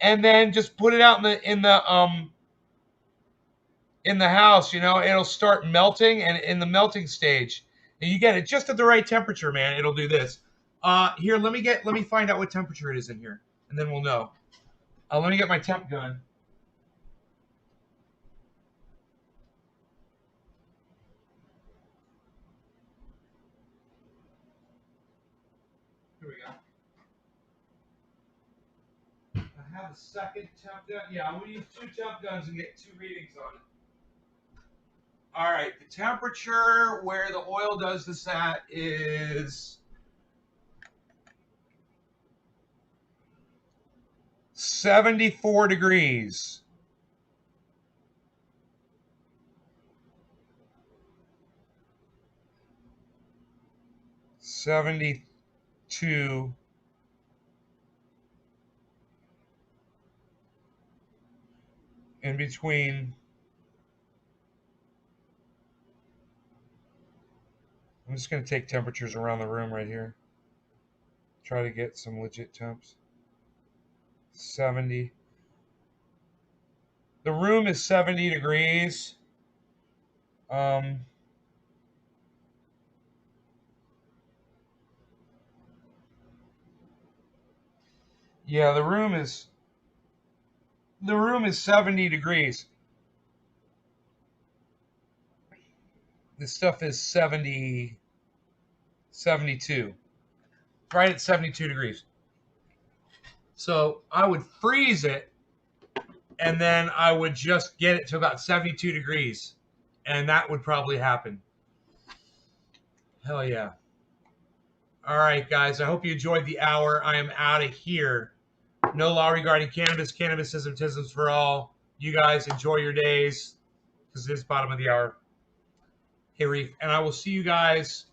and then just put it out in the house. It'll start melting, and in the melting stage, and you get it just at the right temperature, man. It'll do this. Here, let me find out what temperature it is in here, and then we'll know. Let me get my temp gun. have a second temp gun? Yeah, I'm gonna use 2 temp guns and get 2 readings on it. All right, the temperature where the oil does this at is 74 degrees. $72 in between. I'm just going to take temperatures around the room right here. Try to get some legit temps. 70. The room is 70 degrees. Yeah, the room is 70 degrees. This stuff is 72. Right at 72 degrees. So I would freeze it, and then I would just get it to about 72 degrees, and that would probably happen. Hell yeah. All right, guys, I hope you enjoyed the hour. I am out of here. No law regarding cannabis, cannabisism, tisms for all. You guys enjoy your days, because it is bottom of the hour. Hey, Reef, and I will see you guys.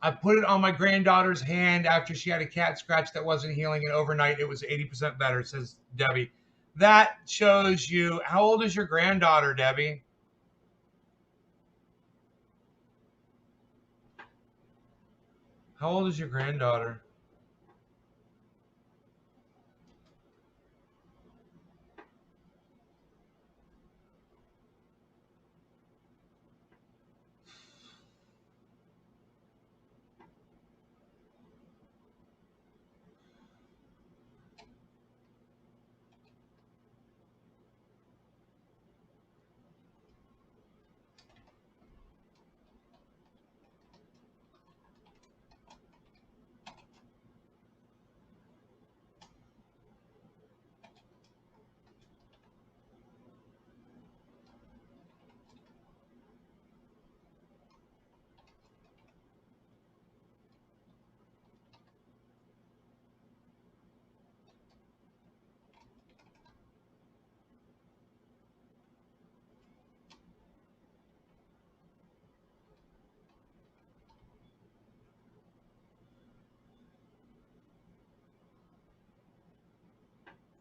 I put it on my granddaughter's hand after she had a cat scratch that wasn't healing, and overnight it was 80% better, says Debbie. That shows you. How old is your granddaughter, Debbie? How old is your granddaughter?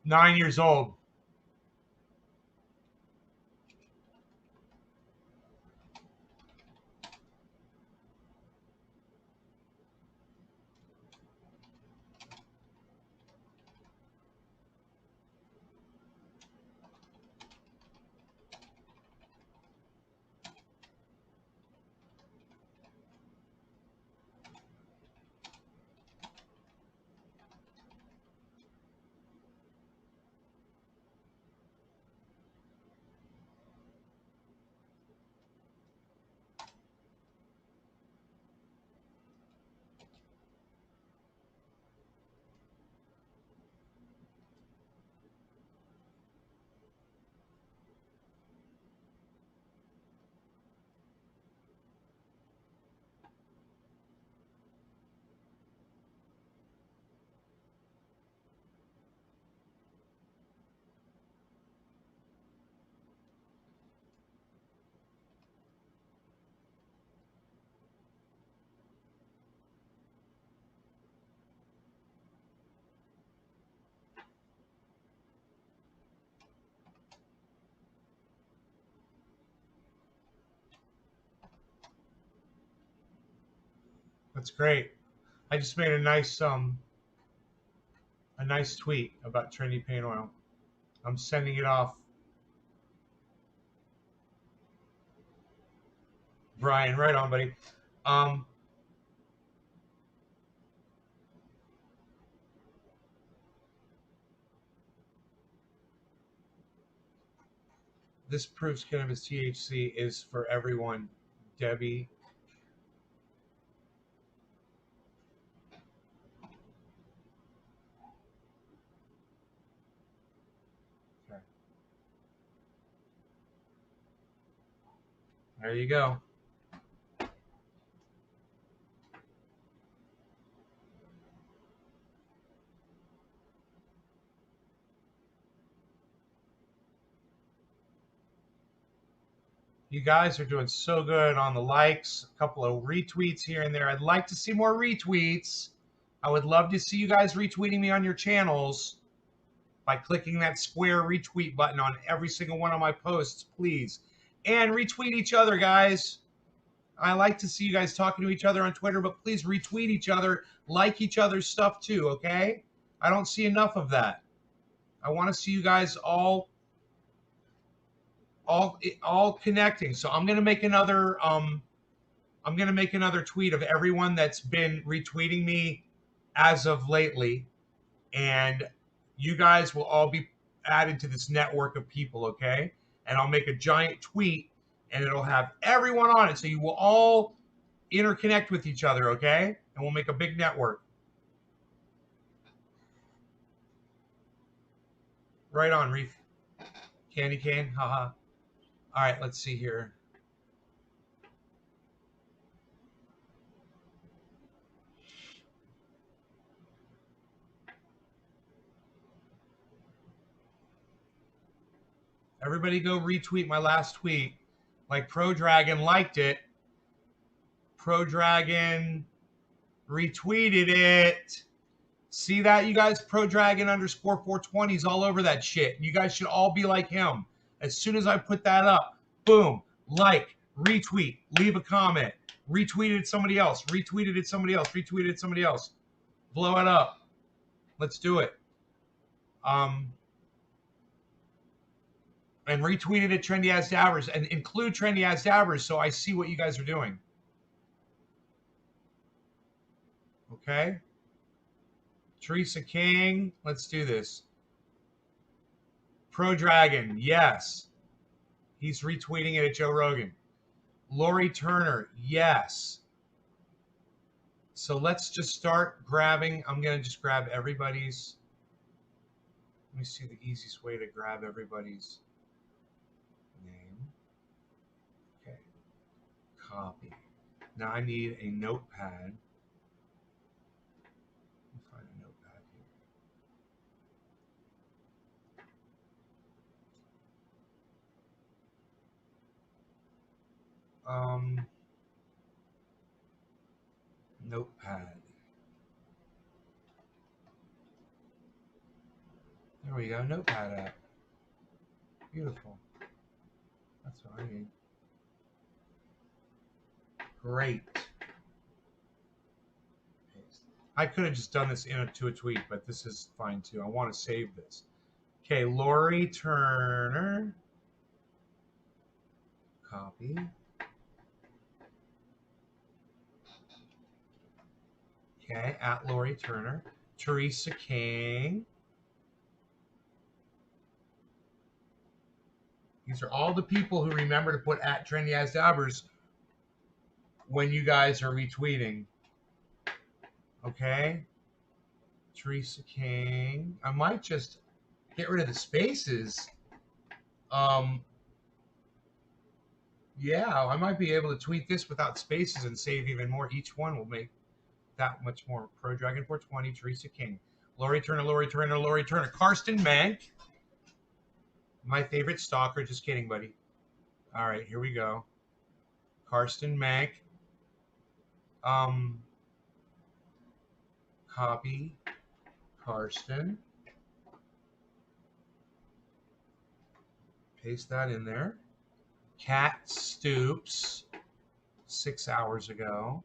Nine years old. That's great. I just made a nice tweet about trendy paint oil. I'm sending it off. Brian, right on, buddy. This proves cannabis THC is for everyone. Debbie. There you go. You guys are doing so good on the likes, a couple of retweets here and there. I'd like to see more retweets. I would love to see you guys retweeting me on your channels by clicking that square retweet button on every single one of my posts, please. And retweet each other, guys. I like to see you guys talking to each other on Twitter, but please retweet each other, like each other's stuff too, okay? I don't see enough of that. I want to see you guys all connecting. So I'm gonna make another tweet of everyone that's been retweeting me as of lately, and you guys will all be added to this network of people, okay? And I'll make a giant tweet, and it'll have everyone on it, so you will all interconnect with each other, okay? And we'll make a big network. Right on, Reef. Candy cane, haha. All right, let's see here. Everybody go retweet my last tweet. Like Pro Dragon liked it. Pro Dragon retweeted it. See that, you guys? Pro Dragon _ 420 is all over that shit. You guys should all be like him. As soon as I put that up, boom, like, retweet, leave a comment, retweeted somebody else, retweeted it somebody else, retweeted it somebody else. Blow it up. Let's do it. And retweeted it Trendy As Dabbers, and include Trendy As Dabbers so I see what you guys are doing. Okay? Teresa King, let's do this. Pro Dragon, yes. He's retweeting it at Joe Rogan. Lori Turner, yes. So let's just start grabbing. I'm going to just grab everybody's. Let me see the easiest way to grab everybody's name. Okay. Copy. Now I need a notepad. Let me find a notepad here. Notepad. There we go. Notepad app. Beautiful. That's what I need. Great. I could have just done this to a tweet, but this is fine too. I want to save this. Okay, Lori Turner. Copy. Okay, at Lori Turner. Teresa King. These are all the people who remember to put at Trendy As Dabbers when you guys are retweeting. Okay? Teresa King. I might just get rid of the spaces. Yeah, I might be able to tweet this without spaces and save even more. Each one will make that much more. Pro Dragon 420, Teresa King. Lori Turner, Lori Turner, Lori Turner. Karsten Mank. My favorite stalker. Just kidding, buddy. All right, here we go. Karsten Mank. Copy. Karsten. Paste that in there. Cat Stoops. 6 hours ago.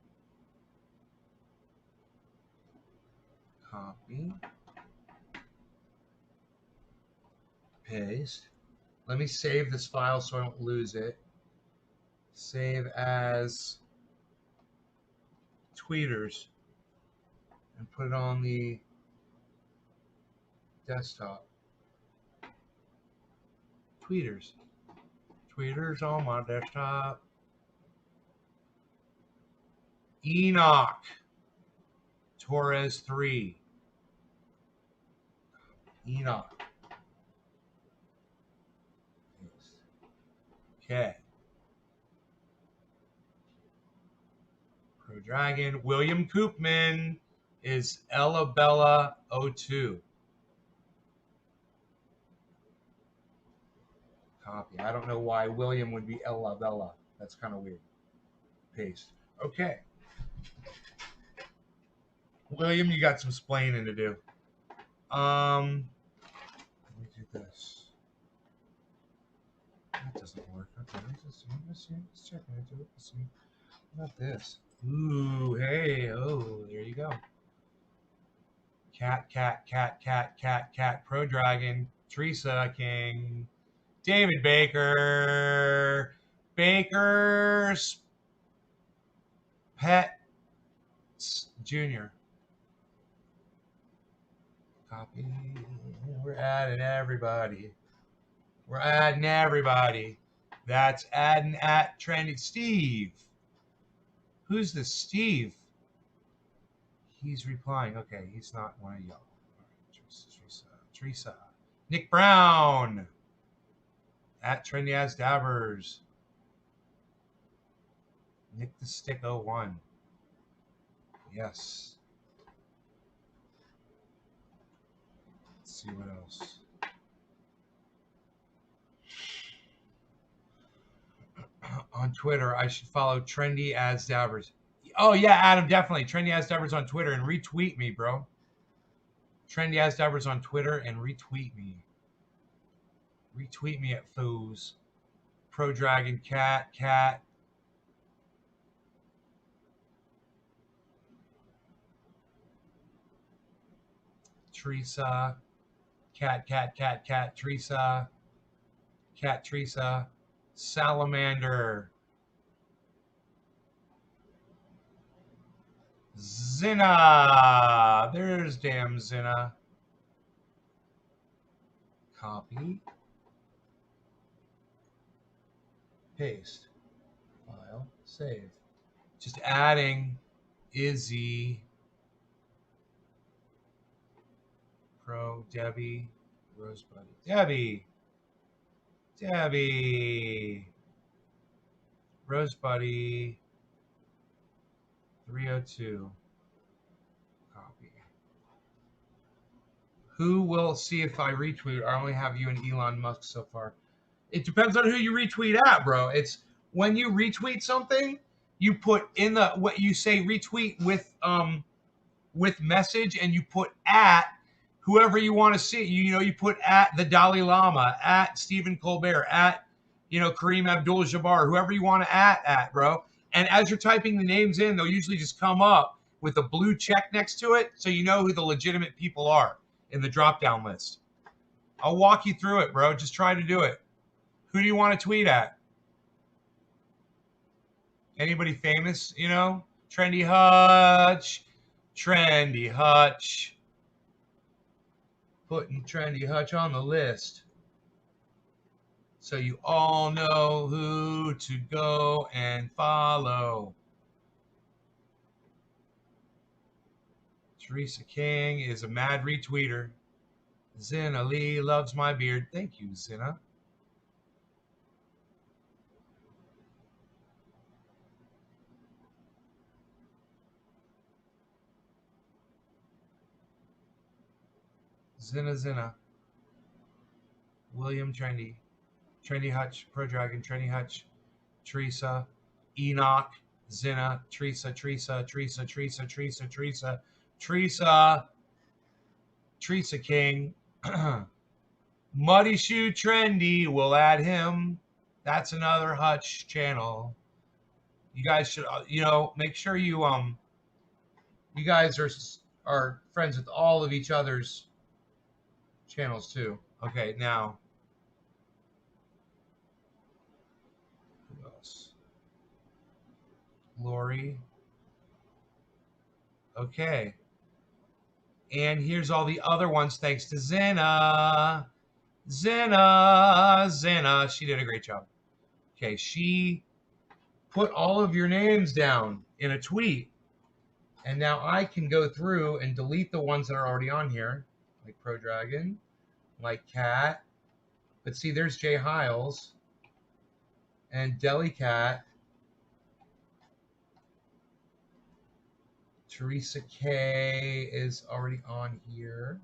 Copy. Paste. Let me save this file so I don't lose it. Save as tweeters and put it on the desktop. Tweeters. Tweeters on my desktop. Enoch Torres 3. Enoch. Okay. Dragon. William Koopman is Ella Bella 02. Copy. I don't know why William would be Ella Bella. That's kind of weird. Paste. Okay. William, you got some splaining to do. Let me do this. That doesn't work. Okay, let's check into it. Let's see. What about this? Ooh, hey, oh, there you go. Cat, Pro Dragon, Teresa King, David Baker, Baker's Pet Jr. Copy. We're adding everybody. We're adding everybody. That's adding at Trendy. Steve. Who's this Steve? He's replying. Okay, he's not one of y'all. Teresa. Nick Brown. At Trendy as Dabbers. Nick the Stick 01. Yes. Let's see what else. On Twitter, I should follow Trendy as Dabbers. Oh yeah, Adam, definitely. Trendy as Dabbers on Twitter and retweet me, bro. Trendy as Dabbers on Twitter and retweet me. Retweet me at Foos. Pro Dragon Cat. Teresa. Cat. Teresa. Cat Teresa. Salamander. Zinna. There's damn Zinna. Copy. Paste. File. Save. Just adding Izzy. Pro. Debbie. Rosebud. Debbie. Rosebuddy. 302. Copy. Who will see if I retweet? I only have you and Elon Musk so far. It depends on who you retweet at, bro. It's when you retweet something, you put in the what you say retweet with message, and you put at whoever you want to see. You put at the Dalai Lama, at Stephen Colbert, at Kareem Abdul-Jabbar, whoever you want to at, bro. And as you're typing the names in, they'll usually just come up with a blue check next to it, so you know who the legitimate people are in the drop-down list. I'll walk you through it, bro. Just try to do it. Who do you want to tweet at? Anybody famous, Trendy Hutch. Putting Trendy Hutch on the list. So you all know who to go and follow. Teresa King is a mad retweeter. Zinna Lee loves my beard. Thank you, Zinna. Zinna. William Trendy Hutch, Pro Dragon, Trendy Hutch, Teresa, Enoch, Zinna, Teresa King, Muddy Shoe Trendy, we'll add him. That's another Hutch channel. You guys should, make sure you guys are friends with all of each other's channels too. Okay, now who else? Lori. Okay. And here's all the other ones thanks to Zinna. She did a great job. Okay, she put all of your names down in a tweet. And now I can go through and delete the ones that are already on here, like Pro Dragon, like Cat. But see, there's Jay Hiles and Deli Cat. Teresa K is already on here.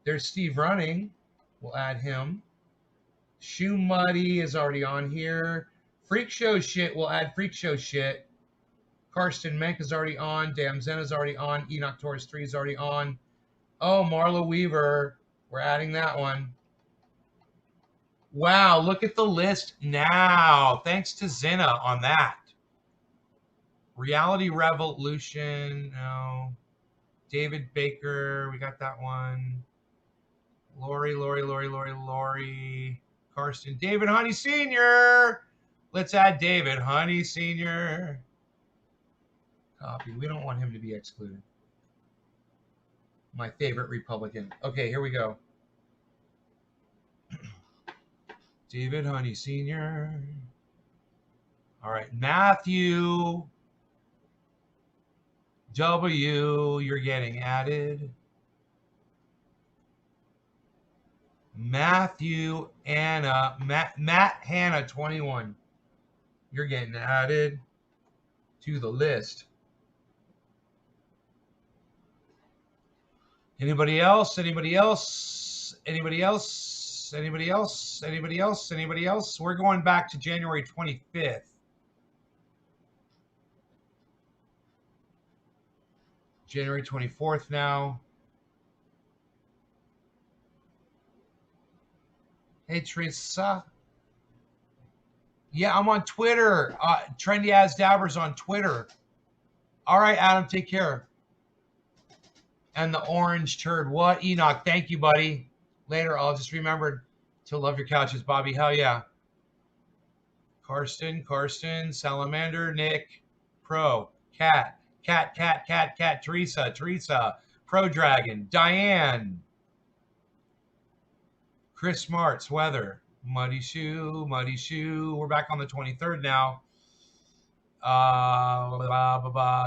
There's Steve Running. We'll add him. Shoe Muddy is already on here. Freak Show Shit. We'll add Freak Show Shit. Karsten Menk is already on. Damn Zen is already on. Enoch Torres 3 is already on. Oh, Marla Weaver. We're adding that one. Wow, look at the list now. Thanks to Zena on that. Reality Revolution. No. David Baker. We got that one. Lori. Karsten. David Honey Sr. Let's add David Honey Sr. Copy. We don't want him to be excluded. My favorite Republican. Okay, here we go. David Honey Sr. All right, Matthew W. You're getting added. Matthew Anna. Matt Hannah 21. You're getting added to the list. Anybody else? Anybody else? Anybody else? Anybody else? Anybody else? Anybody else? We're going back to January 25th. January 24th now. Hey, Teresa. Yeah, I'm on Twitter. Trendy As Dabbers on Twitter. All right, Adam, take care. And the orange turd. What? Enoch, thank you, buddy. Later, I'll just remember to love your couches, Bobby. Hell yeah. Karsten, Salamander, Nick, Pro, Cat, Teresa, Pro Dragon, Diane, Chris Smarts, Weather, Muddy Shoe. We're back on the 23rd now.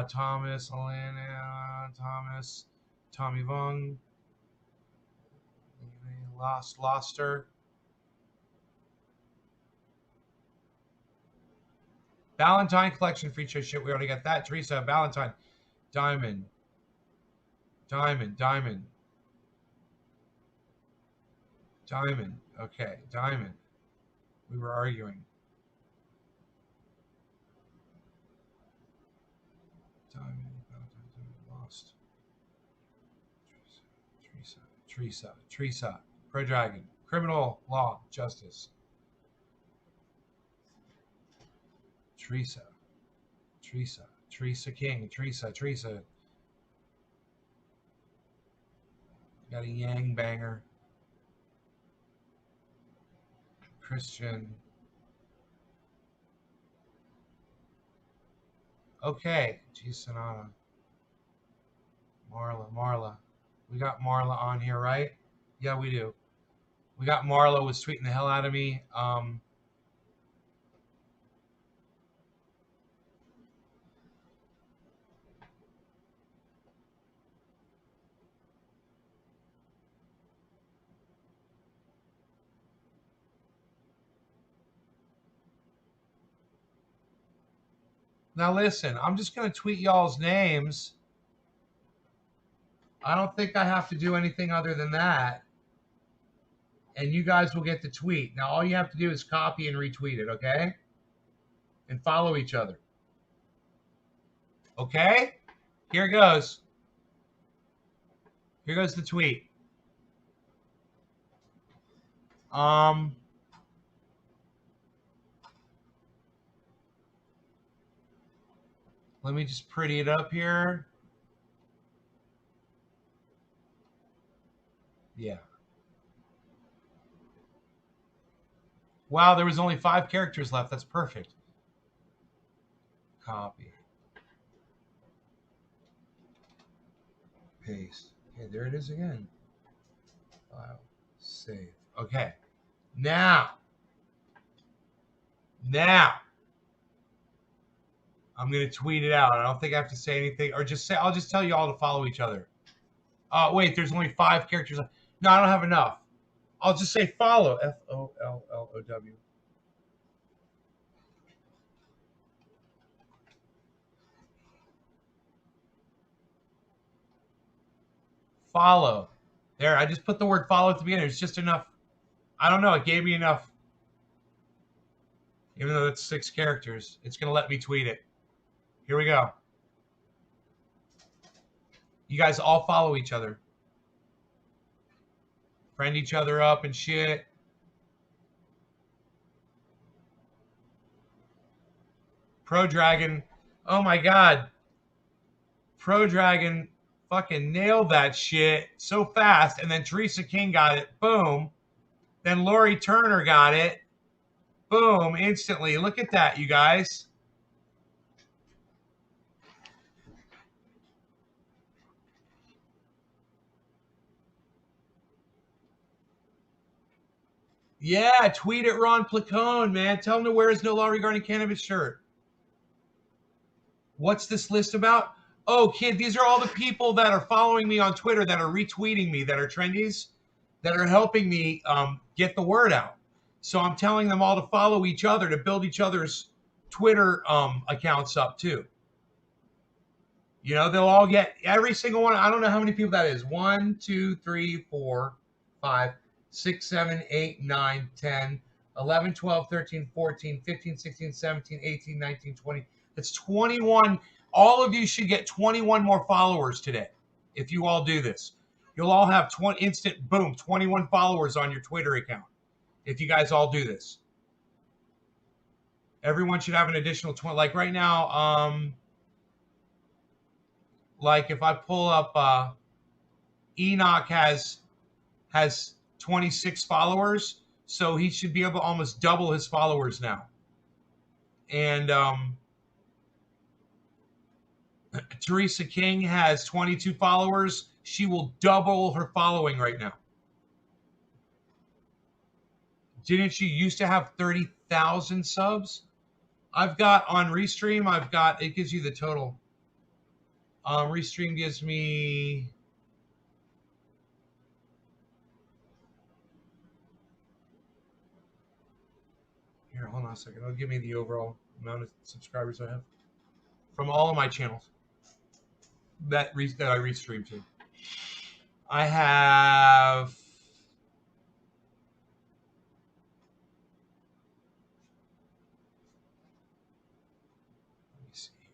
Thomas, Elena, Thomas, Tommy Vung, Loster. Valentine Collection Free Show shit. We already got that. Teresa, Valentine, Diamond. Okay, Diamond. We were arguing. Diamond, lost. Teresa. Pro Dragon. Criminal Law Justice. Teresa King. Teresa. Got a Yang Banger. Christian. Okay. G Sonata. Marla. We got Marla on here, right? Yeah, we do. We got Marla was tweeting the hell out of me. Now listen, I'm just going to tweet y'all's names. I don't think I have to do anything other than that. And you guys will get the tweet. Now all you have to do is copy and retweet it, okay? And follow each other. Okay? Here goes. Here goes the tweet. Let me just pretty it up here. Yeah. Wow, there was only 5 characters left. That's perfect. Copy. Paste. Okay, there it is again. File. Save. Okay. Now. I'm going to tweet it out. I don't think I have to say anything. Or just say, I'll just tell you all to follow each other. Wait, there's only 5 characters left. No, I don't have enough. I'll just say follow. FOLLOW. follow. There, I just put the word follow at the beginning. It's just enough. I don't know. It gave me enough. Even though it's 6 characters, it's going to let me tweet it. Here we go. You guys all follow each other. Friend each other up and shit. Pro Dragon. Oh my God. Pro Dragon fucking nailed that shit so fast. And then Teresa King got it. Boom. Then Lori Turner got it. Boom. Instantly. Look at that, you guys. Yeah, tweet at Ron Placone, man. Tell him to wear his No Law Regarding Cannabis shirt. What's this list about? Oh, kid, these are all the people that are following me on Twitter, that are retweeting me, that are trendies, that are helping me get the word out. So I'm telling them all to follow each other, to build each other's Twitter accounts up too. You know, they'll all get, every single one. I don't know how many people that is. 1, 2, 3, 4, 5, 6, 7, 8, 9, 10, 11, 12, 13, 14, 15, 16, 17, 18, 19, 20. It's 21. All of you should get 21 more followers today. If you all do this, you'll all have 20 instant, boom, 21 followers on your Twitter account. If you guys all do this, everyone should have an additional 20. Like right now, like if I pull up, Enoch has 26 followers, so he should be able to almost double his followers now. And Teresa King has 22 followers. She will double her following right now. Didn't she used to have 30,000 subs? I've got on Restream, I've got, it gives you the total. Restream gives me, here, hold on a second. It'll give me the overall amount of subscribers I have from all of my channels that I restream to. I have, let me see here.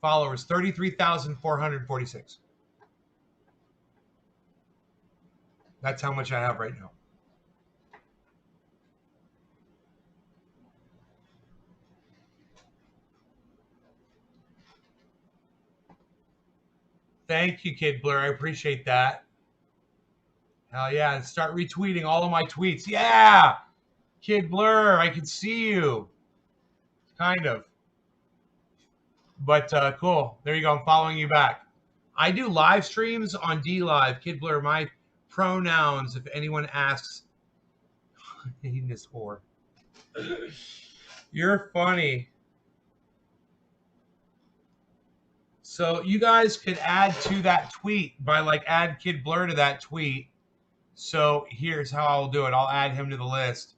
Followers, 33,446. That's how much I have right now. Thank you, Kid Blur. I appreciate that. Hell yeah. And start retweeting all of my tweets. Yeah. Kid Blur, I can see you. Kind of. But cool. There you go. I'm following you back. I do live streams on DLive. Kid Blur, my pronouns, if anyone asks. This whore. You're funny. So you guys could add to that tweet by like add Kid Blur to that tweet. So here's how I'll do it. I'll add him to the list.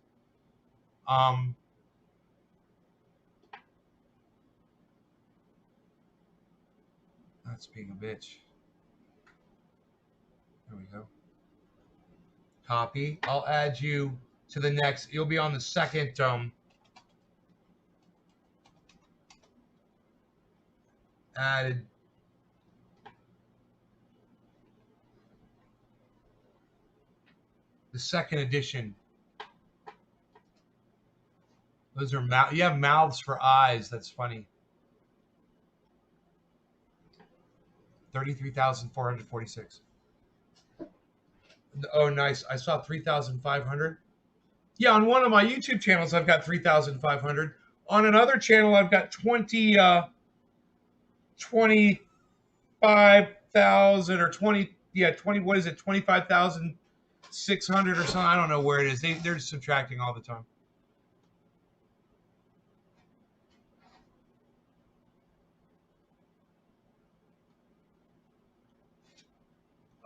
That's being a bitch. There we go. Copy. I'll add you to the next. You'll be on the second added. The second edition. Those are you have mouths for eyes. That's funny. 33,446. Oh, nice. I saw 3,500. Yeah, on one of my YouTube channels, I've got 3,500. On another channel, I've got 25,000 or 20. Yeah, 20. What is it? 25,600 or something. I don't know where it is. They're subtracting all the time.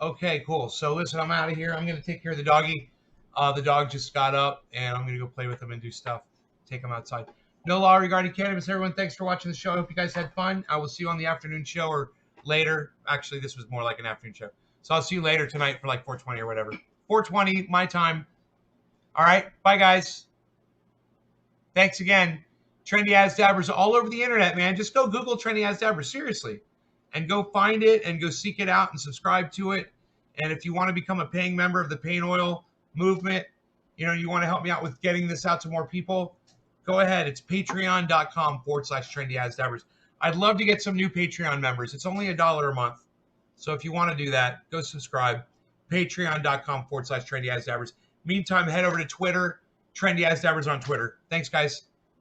Okay, cool. So listen, I'm out of here. I'm going to take care of the doggy. The dog just got up, and I'm going to go play with him and do stuff. Take him outside. No law regarding cannabis. Everyone, thanks for watching the show. I hope you guys had fun. I will see you on the afternoon show or later. Actually, this was more like an afternoon show. So I'll see you later tonight for like 4:20 or whatever. 4:20, my time. All right. Bye, guys. Thanks again. Trendy As Dabbers all over the internet, man. Just go Google Trendy As Dabbers, seriously. And go find it and go seek it out and subscribe to it. And if you want to become a paying member of the Pain Oil movement, you know, you want to help me out with getting this out to more people, go ahead. It's patreon.com/Trendy As Dabbers. I'd love to get some new Patreon members. It's only $1 a month. So if you want to do that, go subscribe. Patreon.com/Trendy As Dabbers. Meantime, head over to Twitter. Trendy As Dabbers on Twitter. Thanks, guys.